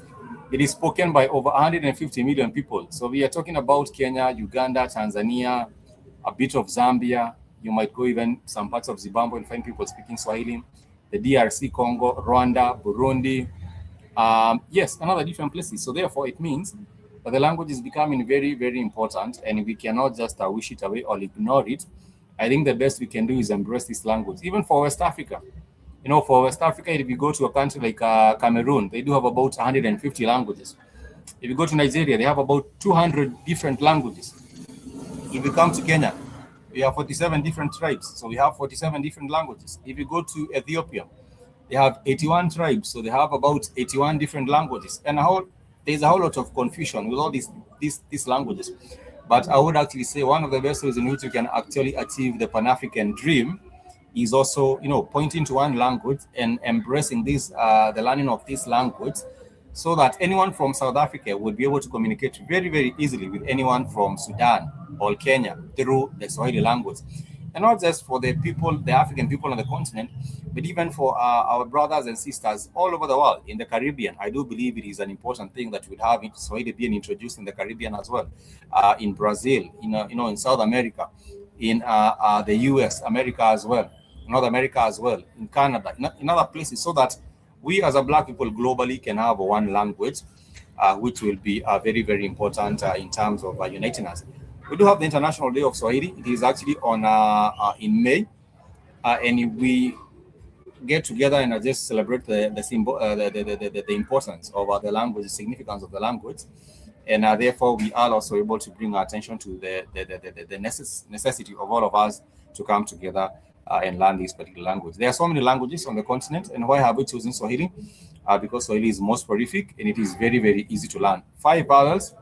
it is spoken by over 150 million people. So we are talking about Kenya, Uganda, Tanzania, a bit of Zambia. You might go even some parts of Zimbabwe and find people speaking Swahili. The DRC, Congo, Rwanda, Burundi, yes, another different places. So therefore, it means that the language is becoming very, very important, and we cannot just wish it away or ignore it. I think the best we can do is embrace this language, even for West Africa. For West Africa, if you go to a country like Cameroon, they do have about 150 languages. If you go to Nigeria, they have about 200 different languages. If you come to Kenya, we have 47 different tribes, so we have 47 different languages. If you go to Ethiopia, they have 81 tribes, so they have about 81 different languages. And there's a whole lot of confusion with all these languages. But I would actually say one of the best ways in which you can actually achieve the Pan-African dream is also, pointing to one language and embracing the learning of this language, so that anyone from South Africa would be able to communicate very, very easily with anyone from Sudan or Kenya through the Swahili language. And not just for the people, the African people on the continent, but even for our brothers and sisters all over the world in the Caribbean. I do believe it is an important thing that would have Swahili being introduced in the Caribbean as well, in Brazil, in South America, in the US, America as well, North America as well, in Canada, in other places, so that we as a Black people globally can have one language, which will be very, very important in terms of uniting us. We do have the International Day of Swahili. It is actually on in May, and we get together and just celebrate the symbol, the importance of the language, the significance of the language, and therefore we are also able to bring our attention to the necessity of all of us to come together and learn this particular language. There are so many languages on the continent, and why have we chosen Swahili? Because Swahili is most prolific and it is very, very easy to learn. 5 vowels,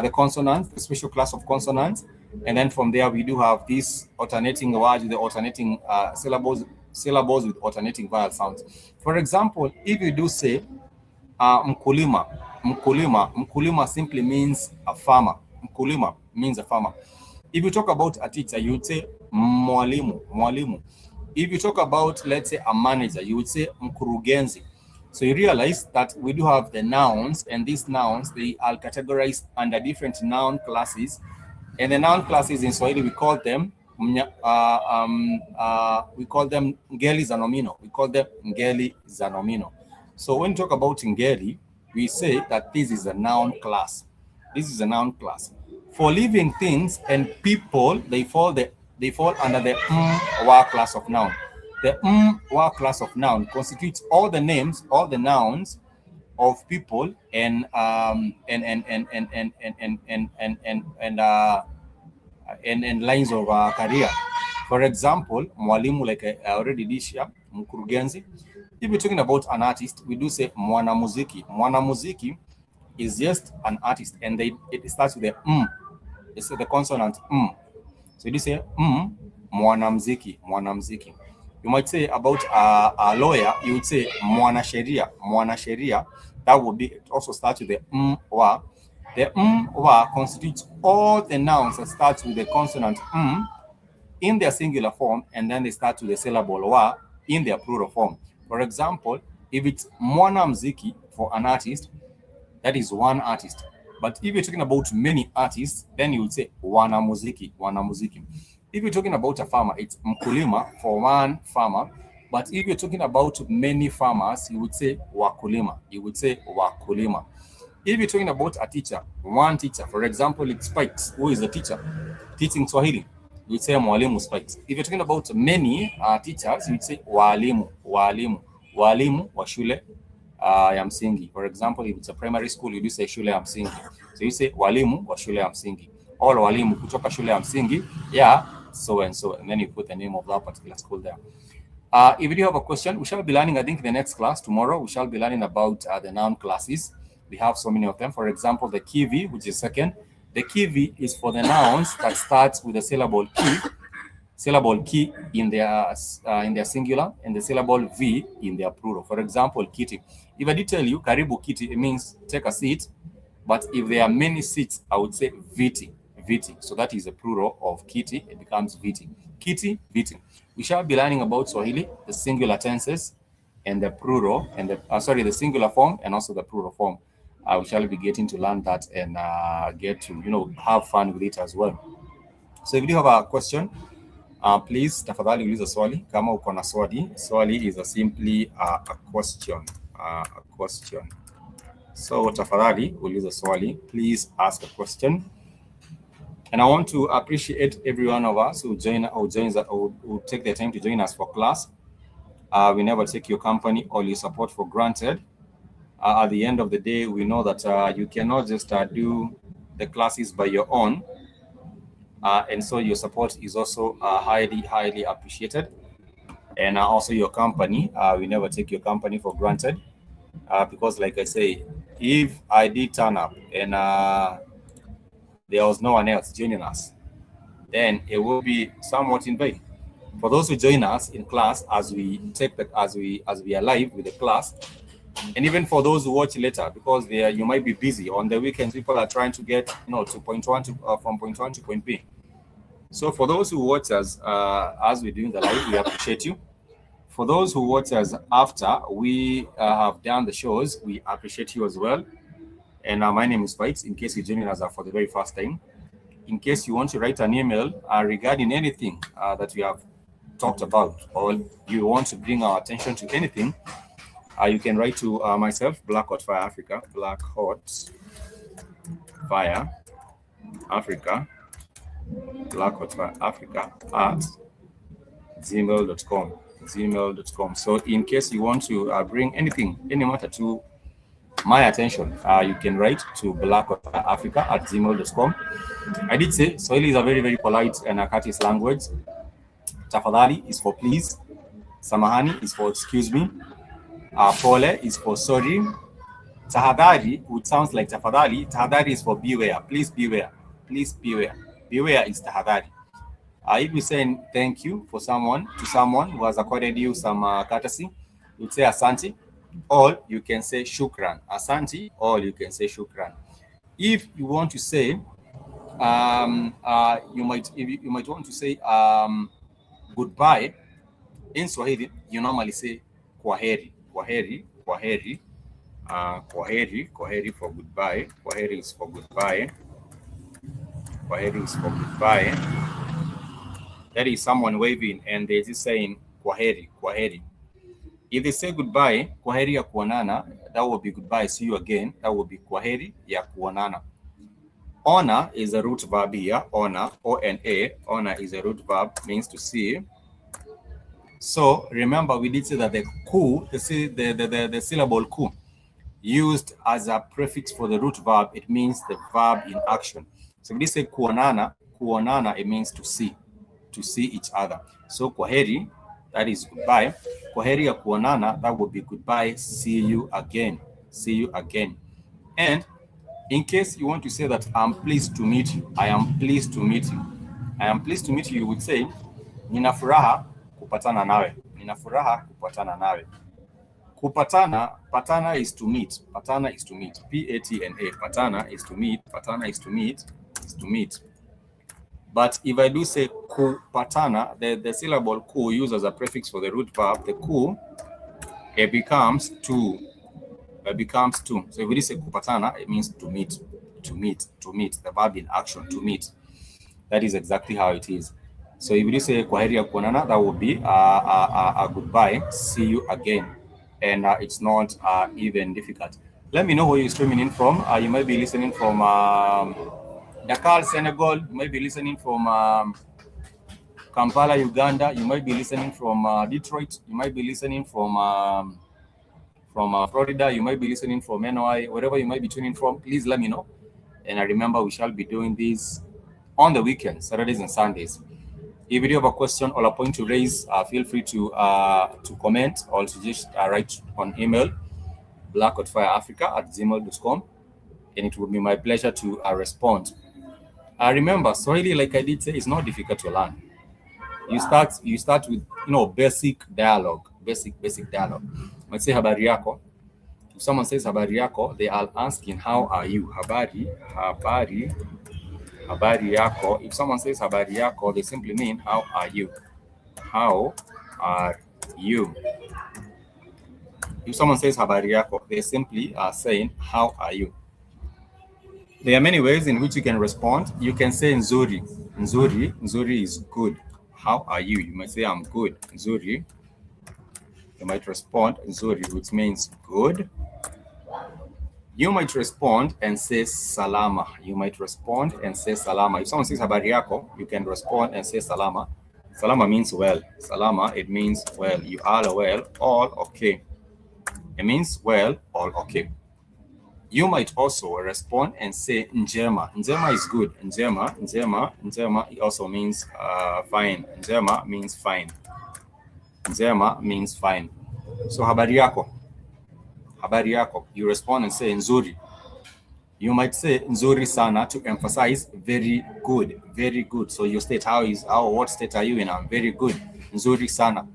the consonants, the special class of consonants, and then from there we do have these alternating words, the alternating syllables with alternating vowel sounds. For example, if you do say mkulima, mkulima simply means a farmer. Mkulima means a farmer. If you talk about a teacher, you would say mwalimu. If you talk about, let's say, a manager, you would say mkurugenzi. So you realize that we do have the nouns, and these nouns, they are categorized under different noun classes. And the noun classes in Swahili, we call them ngeli za nomino. We call them ngeli za nomino. So when we talk about ngeli, we say that this is a noun class. This is a noun class. For living things and people, they fall under the wa class of noun. The wa class of noun constitutes all the names, all the nouns of people and lines of career. For example, mwalimu, like I already did here, mkurugenzi. If we're talking about an artist, we do say mwanamuziki. Mwanamuziki is just an artist, and it starts with the It's the consonant So you do say mwanamuziki, mwanamuziki. You might say about a lawyer, you would say mwanasheria, mwanasheria. That would be, it also starts with the wa. The wa constitutes all the nouns that start with the consonant in their singular form, and then they start with the syllable wa in their plural form. For example, if it's mwanamuziki for an artist, that is one artist. But if you're talking about many artists, then you would say wanamuziki, wanamuziki. If you're talking about a farmer, it's mkulima for one farmer. But if you're talking about many farmers, you would say wakulima. You would say wakulima. If you're talking about a teacher, one teacher, for example, it's Spikes, who is a teacher teaching Swahili, you would say mwalimu Spikes. If you're talking about many teachers, you would say walimu, walimu, walimu wa shule ya msingi. For example, if it's a primary school, you do say shule ya msingi. So you say walimu wa shule ya msingi. All walimu kutoka shule ya msingi, yeah, so and so, and then you put the name of that particular school there. If you do have a question, we shall be learning, I think, in the next class tomorrow, we shall be learning about the noun classes. We have so many of them. For example, the kivi, which is second. The kivi is for the nouns that starts with the syllable ki in their singular, and the syllable v in their plural. For example, kiti. If I did tell you karibu kiti, it means take a seat. But if there are many seats, I would say viti, viti. So that is the plural of kiti. It becomes viti. Kiti, viti. We shall be learning about Swahili, the singular tenses, and the plural, and the singular form, and also the plural form. We shall be getting to learn that and get to have fun with it as well. So if you have a question, please tafadhali uliza swali. Kama uko na swali, swali is simply a question. A question. So tafadhali uliza swali. Please ask a question. And I want to appreciate every one of us who who take the time to join us for class. We never take your company or your support for granted. At the end of the day, we know that you cannot just do the classes by your own. And so your support is also highly, highly appreciated. And also your company, we never take your company for granted. Because like I say, if I did turn up and there was no one else joining us, then it will be somewhat in vain. For those who join us in class as we are live with the class, and even for those who watch later, because you might be busy on the weekends, people are trying to get to point one from point one to point B. So for those who watch us as we're doing the live, we appreciate you. For those who watch us after we have done the shows, we appreciate you as well. And my name is Fights, in case you're joining us for the very first time. In case you want to write an email regarding anything that we have talked about, or you want to bring our attention to anything, you can write to myself, Black Hot Fire Africa, Black Hot Fire Africa, Black Hot Fire Africa at gmail.com. So in case you want to bring any matter to my attention, you can write to Black Hot Fire Africa at gmail.com. I did say Swahili is a very, very polite and courteous language. Tafadhali is for please. Samahani is for excuse me. Pole is for sorry. Tahadhari, which sounds like tafadhali. Tahadhari is for beware. Please beware. Please beware. Beware is tahadhari. If you're saying thank you to someone who has accorded you some courtesy, you'd say asante, or you can say shukran. Asante, or you can say shukran. If you want to say, you might want to say goodbye. In Swahili, you normally say kwaheri. Kwaheri for goodbye. Kwaheri is for goodbye. Kwaheri is for goodbye. That is someone waving and they're just saying kwaheri. If they say goodbye, kwaheri ya kuonana, that will be goodbye, see you again. That will be kwaheri ya kuonana. Honor is a root verb here. Honor, O-N-A. Honor is a root verb, means to see. So remember, we did say that the ku, the syllable ku, used as a prefix for the root verb, it means the verb in action. So we did say kuonana, kuonana, it means to see each other. So kwaheri, that is goodbye. Kwaheri ya kuonana, that would be goodbye, see you again, see you again. And in case you want to say that I'm pleased to meet you, I am pleased to meet you, I am pleased to meet you, you would say nina furaha kupatana nawe, nina furaha kupatana nawe. Kupatana, patana is to meet, patana is to meet, P-A-T-N-A, patana is to meet, patana is to meet, is to meet. But if I do say kupatana, the syllable ku used as a prefix for the root verb, the ku, it becomes to. It becomes to. So if we say kupatana, it means to meet, to meet, to meet. The verb in action, to meet. That is exactly how it is. So if we say kwaheri ya kuonana, that would be a goodbye, see you again. And it's not even difficult. Let me know where you're streaming in from. You might be listening from Dakar, Senegal. You might be listening from Kampala, Uganda. You might be listening from Detroit. You might be listening from Florida. You might be listening from NY. Wherever you might be tuning from, please let me know. And I remember we shall be doing this on the weekends, Saturdays and Sundays. If you have a question or a point to raise, feel free to comment or to just write on email, blackhotfireafrica@gmail.com, and it will be my pleasure to respond. Remember, Swahili, like I did say, is not difficult to learn. You start with basic dialogue, basic dialogue. Let's say habari yako. If someone says habari yako, they are asking how are you? Habari yako. If someone says habari yako, they simply mean how are you? How are you? If someone says habari yako, they simply are saying how are you? There are many ways in which you can respond. You can say nzuri. Nzuri is good. How are you? You might say I'm good. Nzuri. You might respond nzuri, which means good. You might respond and say salama. You might respond and say salama. If someone says habari yako, you can respond and say salama. Salama means well. Salama, it means well. You are well, all okay. It means well, all okay. You might also respond and say njema. Njema is good. Njema it also means fine. Njema means fine. Njema means fine. So habari yako. Habari yako. You respond and say nzuri. You might say nzuri sana to emphasize very good. Very good. So you state what state are you in? I'm very good. Nzuri sana.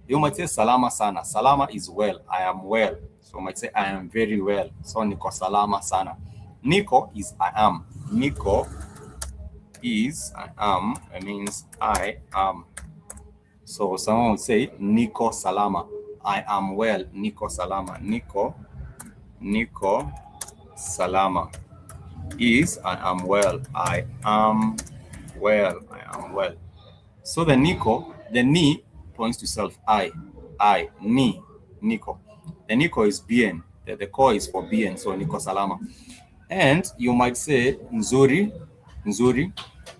You might say salama sana. Salama is well. I am well. So you might say I am very well. So niko salama sana. Niko is I am. Niko is I am. It means I am. So someone would say niko salama. I am well. Niko salama. Niko salama is I am well. I am well. I am well. So the niko, the ni points to self. I, ni, niko. The niko is bien. The ko is for bien. So niko salama. And you might say nzuri.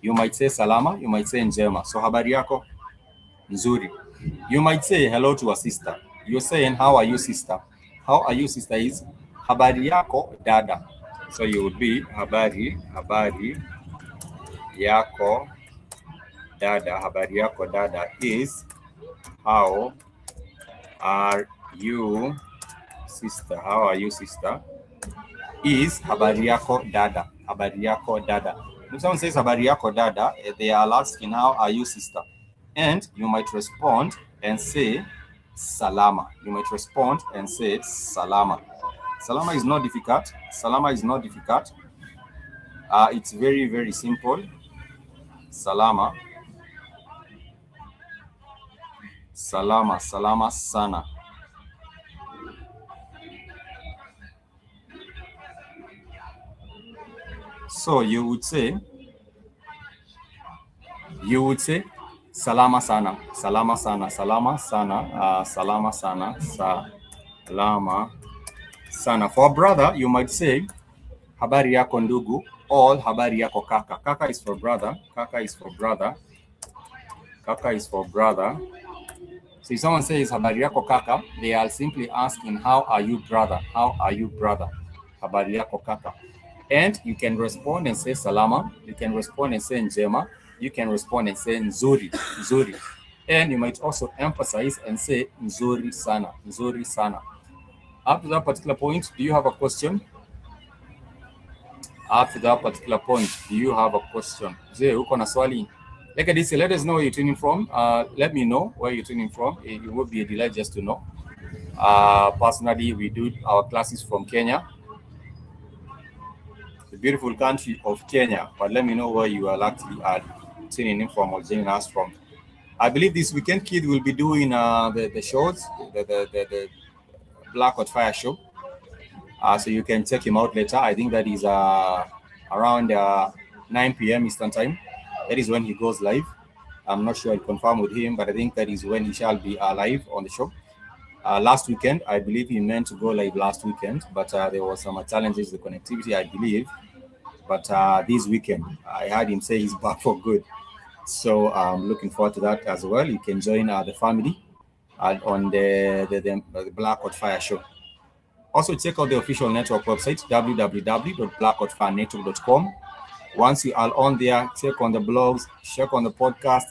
You might say salama. You might say njema. So habari yako, nzuri. You might say hello to a sister. You're saying how are you, sister? How are you, sister is habari yako dada. So you would be habari yako dada. Habari yako dada is how are you, sister? How are you, sister? Is habari yako dada. Habari yako dada. If someone says habari yako dada, they are asking how are you, sister? And you might respond and say salama. You might respond and say salama. Salama is not difficult. Salama is not difficult. It's very, very simple. Salama. Salama. Salama sana. So you would say salama sana. Salama sana. Salama sana. Salama sana. Salama sana. For a brother, you might say habari yako ndugu or habari yako kaka. Kaka is for brother. Kaka is for brother. Kaka is for brother. So if someone says habari yako kaka, they are simply asking, how are you, brother? How are you, brother? Habari yako kaka. And you can respond and say salama. You can respond and say njema. You can respond and say nzuri, nzuri. And you might also emphasize and say nzuri sana, nzuri sana. Up to that particular point, do you have a question? Up to that particular point, do you have a question? Je, uko na swali? Like I said, let us know where you're tuning from. Let me know where you're tuning from. It would be a delight just to know. Personally, we do our classes from Kenya, the beautiful country of Kenya. But let me know where you are actually tuning in from or joining us from. I believe this weekend, Kid will be doing the shows, the Black Hot Fire show. So you can check him out later. I think that is around 9 p.m. Eastern time. That is when he goes live. I'm not sure I'll confirm with him, but I think that is when he shall be live on the show. Last weekend, I believe he meant to go live last weekend, but there was some challenges with the connectivity, I believe. But this weekend, I heard him say he's back for good. So I'm looking forward to that as well. You can join the family on the Black Hot Fire show. Also, check out the official network website, www.blackhotfirenetwork.com. Once you are on there, check on the blogs, check on the podcast,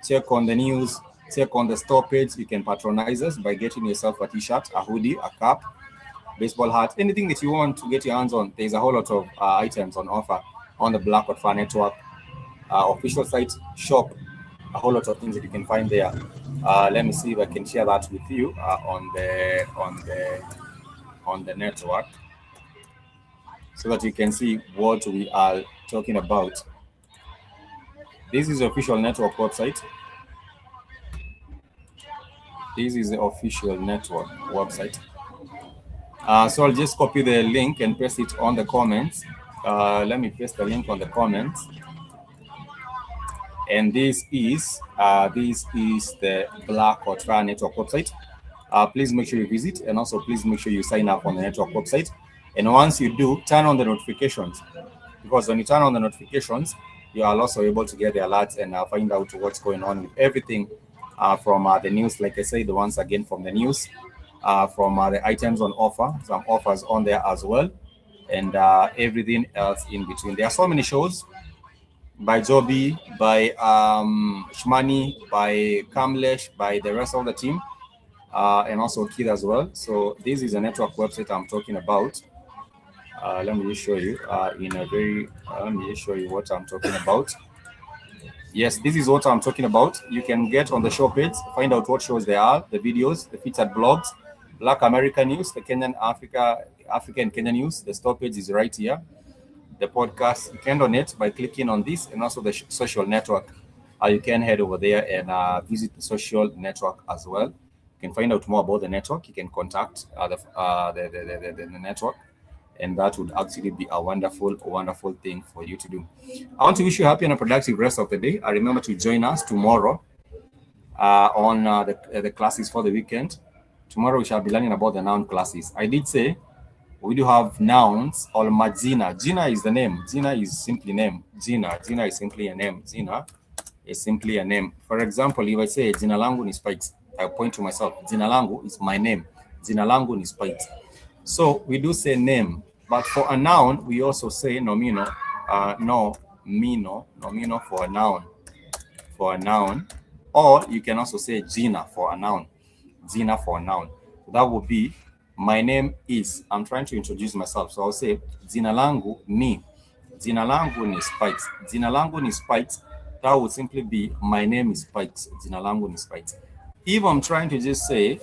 check on the news, check on the store page. You can patronize us by getting yourself a t-shirt, a hoodie, a cap, baseball hat, anything that you want to get your hands on. There's a whole lot of items on offer on the Black Hot Fire Network official site shop. A whole lot of things that you can find there. Let me see if I can share that with you on the network, so that you can see what we are talking about. This is the official network website. This is the official network website. So I'll just copy the link and paste it on the comments. Let me paste the link on the comments. And this is the Black Hot Fire Network website. Please make sure you visit, and also please make sure you sign up on the network website. And once you do, turn on the notifications, because when you turn on the notifications, you are also able to get the alerts and find out what's going on with everything from the news. Like I said, once again, from the news, from the items on offer, some offers on there as well, and everything else in between. There are so many shows by Joby, by Shmani, by Kamlesh, by the rest of the team, and also Kid as well. So this is a network website I'm talking about. Let me just show you let me just show you what I'm talking about. Yes, this is what I'm talking about. You can get on the show page, find out what shows there are, the videos, the featured blogs, Black American News, the Kenyan African Kenya News. The store page is right here. The podcast, you can donate by clicking on this, and also the social network. You can head over there and visit the social network as well. You can find out more about the network. You can contact the network, and that would actually be a wonderful thing for you to do. I want to wish you a happy and a productive rest of the day. Remember to join us tomorrow on the classes for the weekend. Tomorrow we shall be learning about the noun classes. I did say we do have nouns or majina. Jina is the name. Jina is simply name. Jina is simply a name. Jina is simply a name. For example, if I say jina langu ni Spikes, I point to myself. Jina langu is my name. Jina langu ni Spikes. So we do say name, but for a noun we also say nomino. Nomino for a noun. For a noun, or you can also say jina for a noun. Jina for a noun. So that would be my name is. I'm trying to introduce myself, so I'll say jina langu ni. Jina langu ni Spikes. Jina langu ni Spikes. That would simply be my name is Spikes. Jina langu ni Spikes. If I'm trying to just say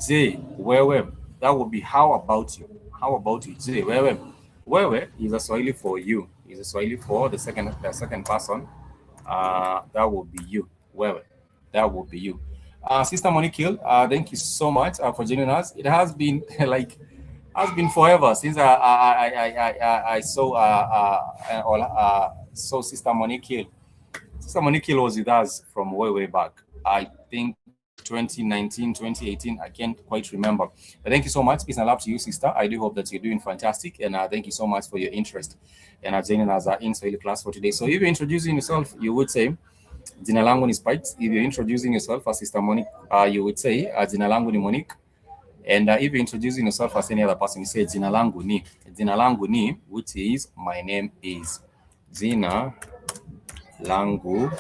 J wewe, that would be how about you. How about you, J wewe? Wewe is a Swahili for you. Is a Swahili for the second person. That would be you. Wewe. That would be you. Sister Monique Hill, thank you so much for joining us. It has been forever since I saw Sister Monique Hill. Sister Monique Hill was with us from way back. I think 2019, 2018. I can't quite remember. But thank you so much. Peace and love to you, sister. I do hope that you're doing fantastic, and thank you so much for your interest and joining us in Swahili class for today. So if you're introducing yourself, you would say, Jina langu ni Spikes. If you're introducing yourself as Sister Monique, you would say jina langu ni Monique. And if you're introducing yourself as any other person, you say jina langu ni, which is my name is. Jina langu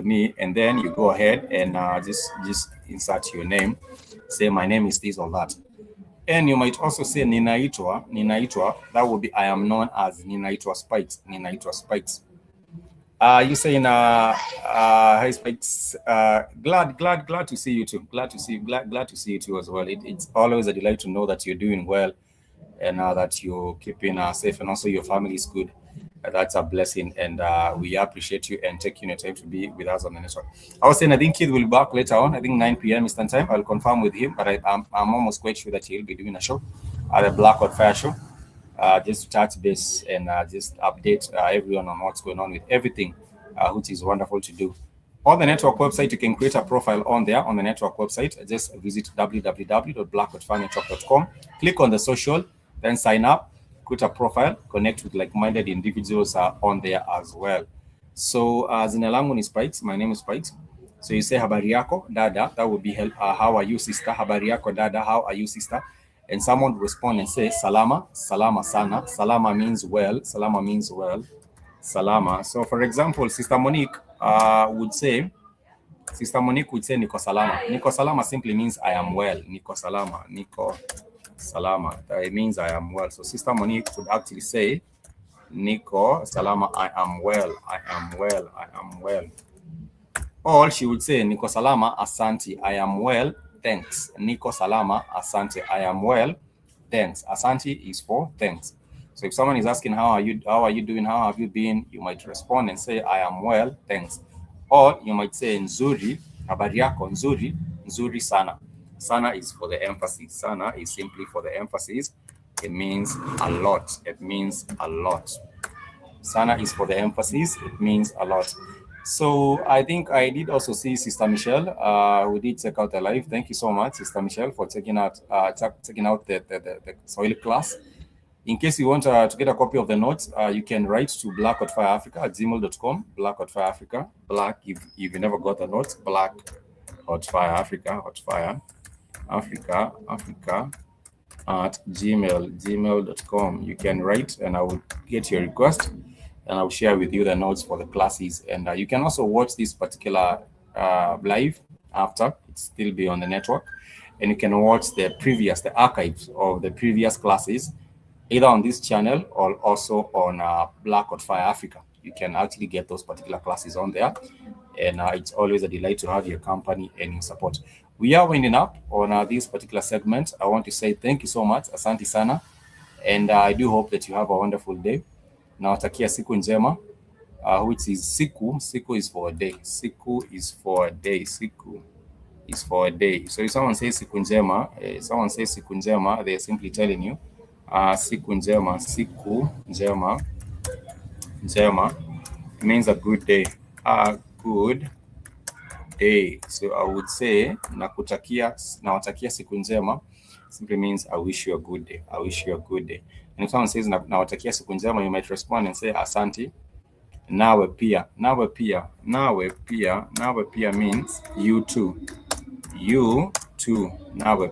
ni, and then you go ahead and just insert your name. Say my name is this or that. And you might also say ninaitwa. That would be I am known as Ninaitwa Spikes. You say hi Spikes. Glad to see you too. Glad to see you too as well. It's always a delight to know that you're doing well and that you're keeping safe, and also your family is good. That's a blessing, and we appreciate you and taking your time to be with us on the network. I was saying I think Keith will be back later on. I think 9 p.m. Eastern time. I'll confirm with him, but I'm almost quite sure that he'll be doing a show at the Blackout Fire show, just to touch base and just update everyone on what's going on with everything, which is wonderful to do. On the network website, you can create a profile on there on the network website. Just visit www.blackoutfirenetwork.com. Click on the social, then sign up. Create a profile, connect with like-minded individuals on there as well. So jina langu ni Spikes, my name is Spikes. So you say habari yako dada, that would be how are you sister? Habari yako dada, how are you sister? And someone would respond and say salama sana. Salama means well. Salama. So for example, Sister Monique would say niko salama. Niko salama simply means I am well. Niko salama. That means I am well. So Sister Monique would actually say niko salama, I am well. Or she would say niko salama asante, I am well, thanks. Niko salama asante, I am well, thanks. Asante is for thanks. So if someone is asking how are you doing, how have you been, you might respond and say I am well, thanks. Or you might say nzuri, habari yako nzuri sana. Sana is for the emphasis. Sana is simply for the emphasis. It means a lot. Sana is for the emphasis. It means a lot. So I think I did also see Sister Michelle. We did check out the live. Thank you so much, Sister Michelle, for checking out the Swahili class. In case you want to get a copy of the notes, you can write to blackhotfireafrica@gmail.com. Blackhotfireafrica. Black if you never got the notes. Blackhotfireafrica at gmail.com. You can write and I will get your request and I'll share with you the notes for the classes. And you can also watch this particular live after. It's still be on the network. And you can watch the archives of the previous classes, either on this channel or also on Blackout Fire Africa. You can actually get those particular classes on there. And it's always a delight to have your company and your support. We are winding up on this particular segment. I want to say thank you so much, asante sana, and I do hope that you have a wonderful day. Nawatakia siku njema, which is siku is for a day. Siku is for a day. So if someone says siku njema, they're simply telling you siku njema means a good day. Good day. So I would say nawatakia siku njema simply means I wish you a good day. And if someone says nawatakia siku njema, you might respond and say asante. Nawe pia means you too. Nawe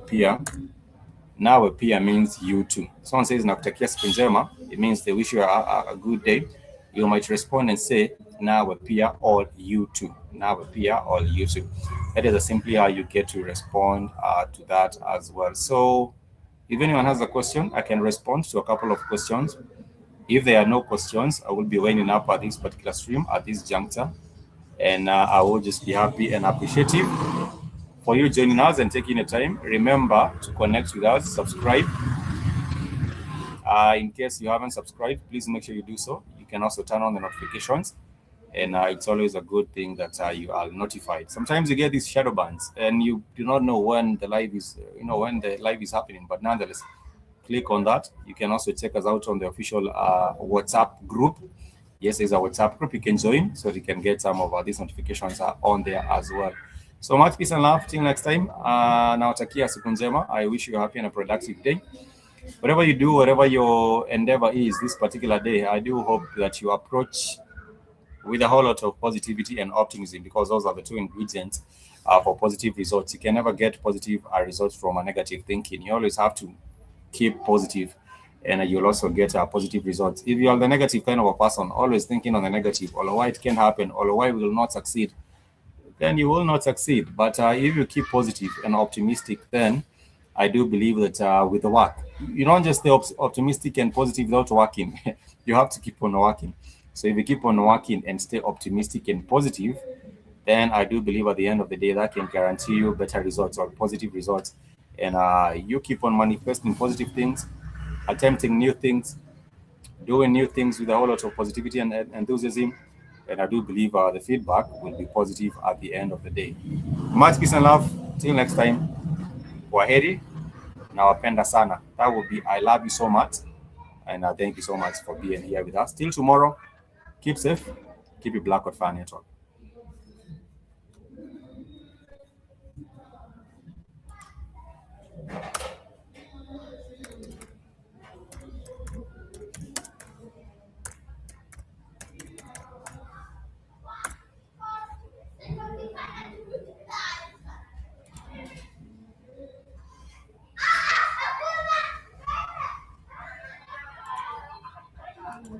pia means you too. Someone says nakutakia siku njema, it means they wish you a good day. You might respond and say nawe pia or you too. That is simply how you get to respond to that as well. So if anyone has a question, I can respond to a couple of questions. If there are no questions, I will be winding up at this particular stream at this juncture, and I will just be happy and appreciative for you joining us and taking the time. Remember to connect with us, subscribe. In case you haven't subscribed, please make sure you do so. You can also turn on the notifications, and it's always a good thing that you are notified. Sometimes you get these shadow bans and you do not know when the live is, happening, but nonetheless, click on that. You can also check us out on the official WhatsApp group. Yes, there's a WhatsApp group you can join so you can get some of these notifications on there as well. So much peace and love. Till next time. Nawatakia siku njema. I wish you a happy and a productive day. Whatever you do, whatever your endeavor is this particular day, I do hope that you approach with a whole lot of positivity and optimism, because those are the two ingredients for positive results. You can never get positive results from a negative thinking. You always have to keep positive, and you'll also get positive results. If you are the negative kind of a person, always thinking on the negative, or why it can happen, or why we will not succeed, then you will not succeed. But if you keep positive and optimistic, then I do believe that with the work, you don't just stay optimistic and positive without working. You have to keep on working. So if you keep on working and stay optimistic and positive, then I do believe at the end of the day that can guarantee you better results or positive results. And you keep on manifesting positive things, attempting new things, doing new things with a whole lot of positivity and enthusiasm. And I do believe the feedback will be positive at the end of the day. Much peace and love. Till next time. Kwaheri. Nawapenda sana. That would be I love you so much. And thank you so much for being here with us. Till tomorrow, keep safe, keep it Black with Fire Network.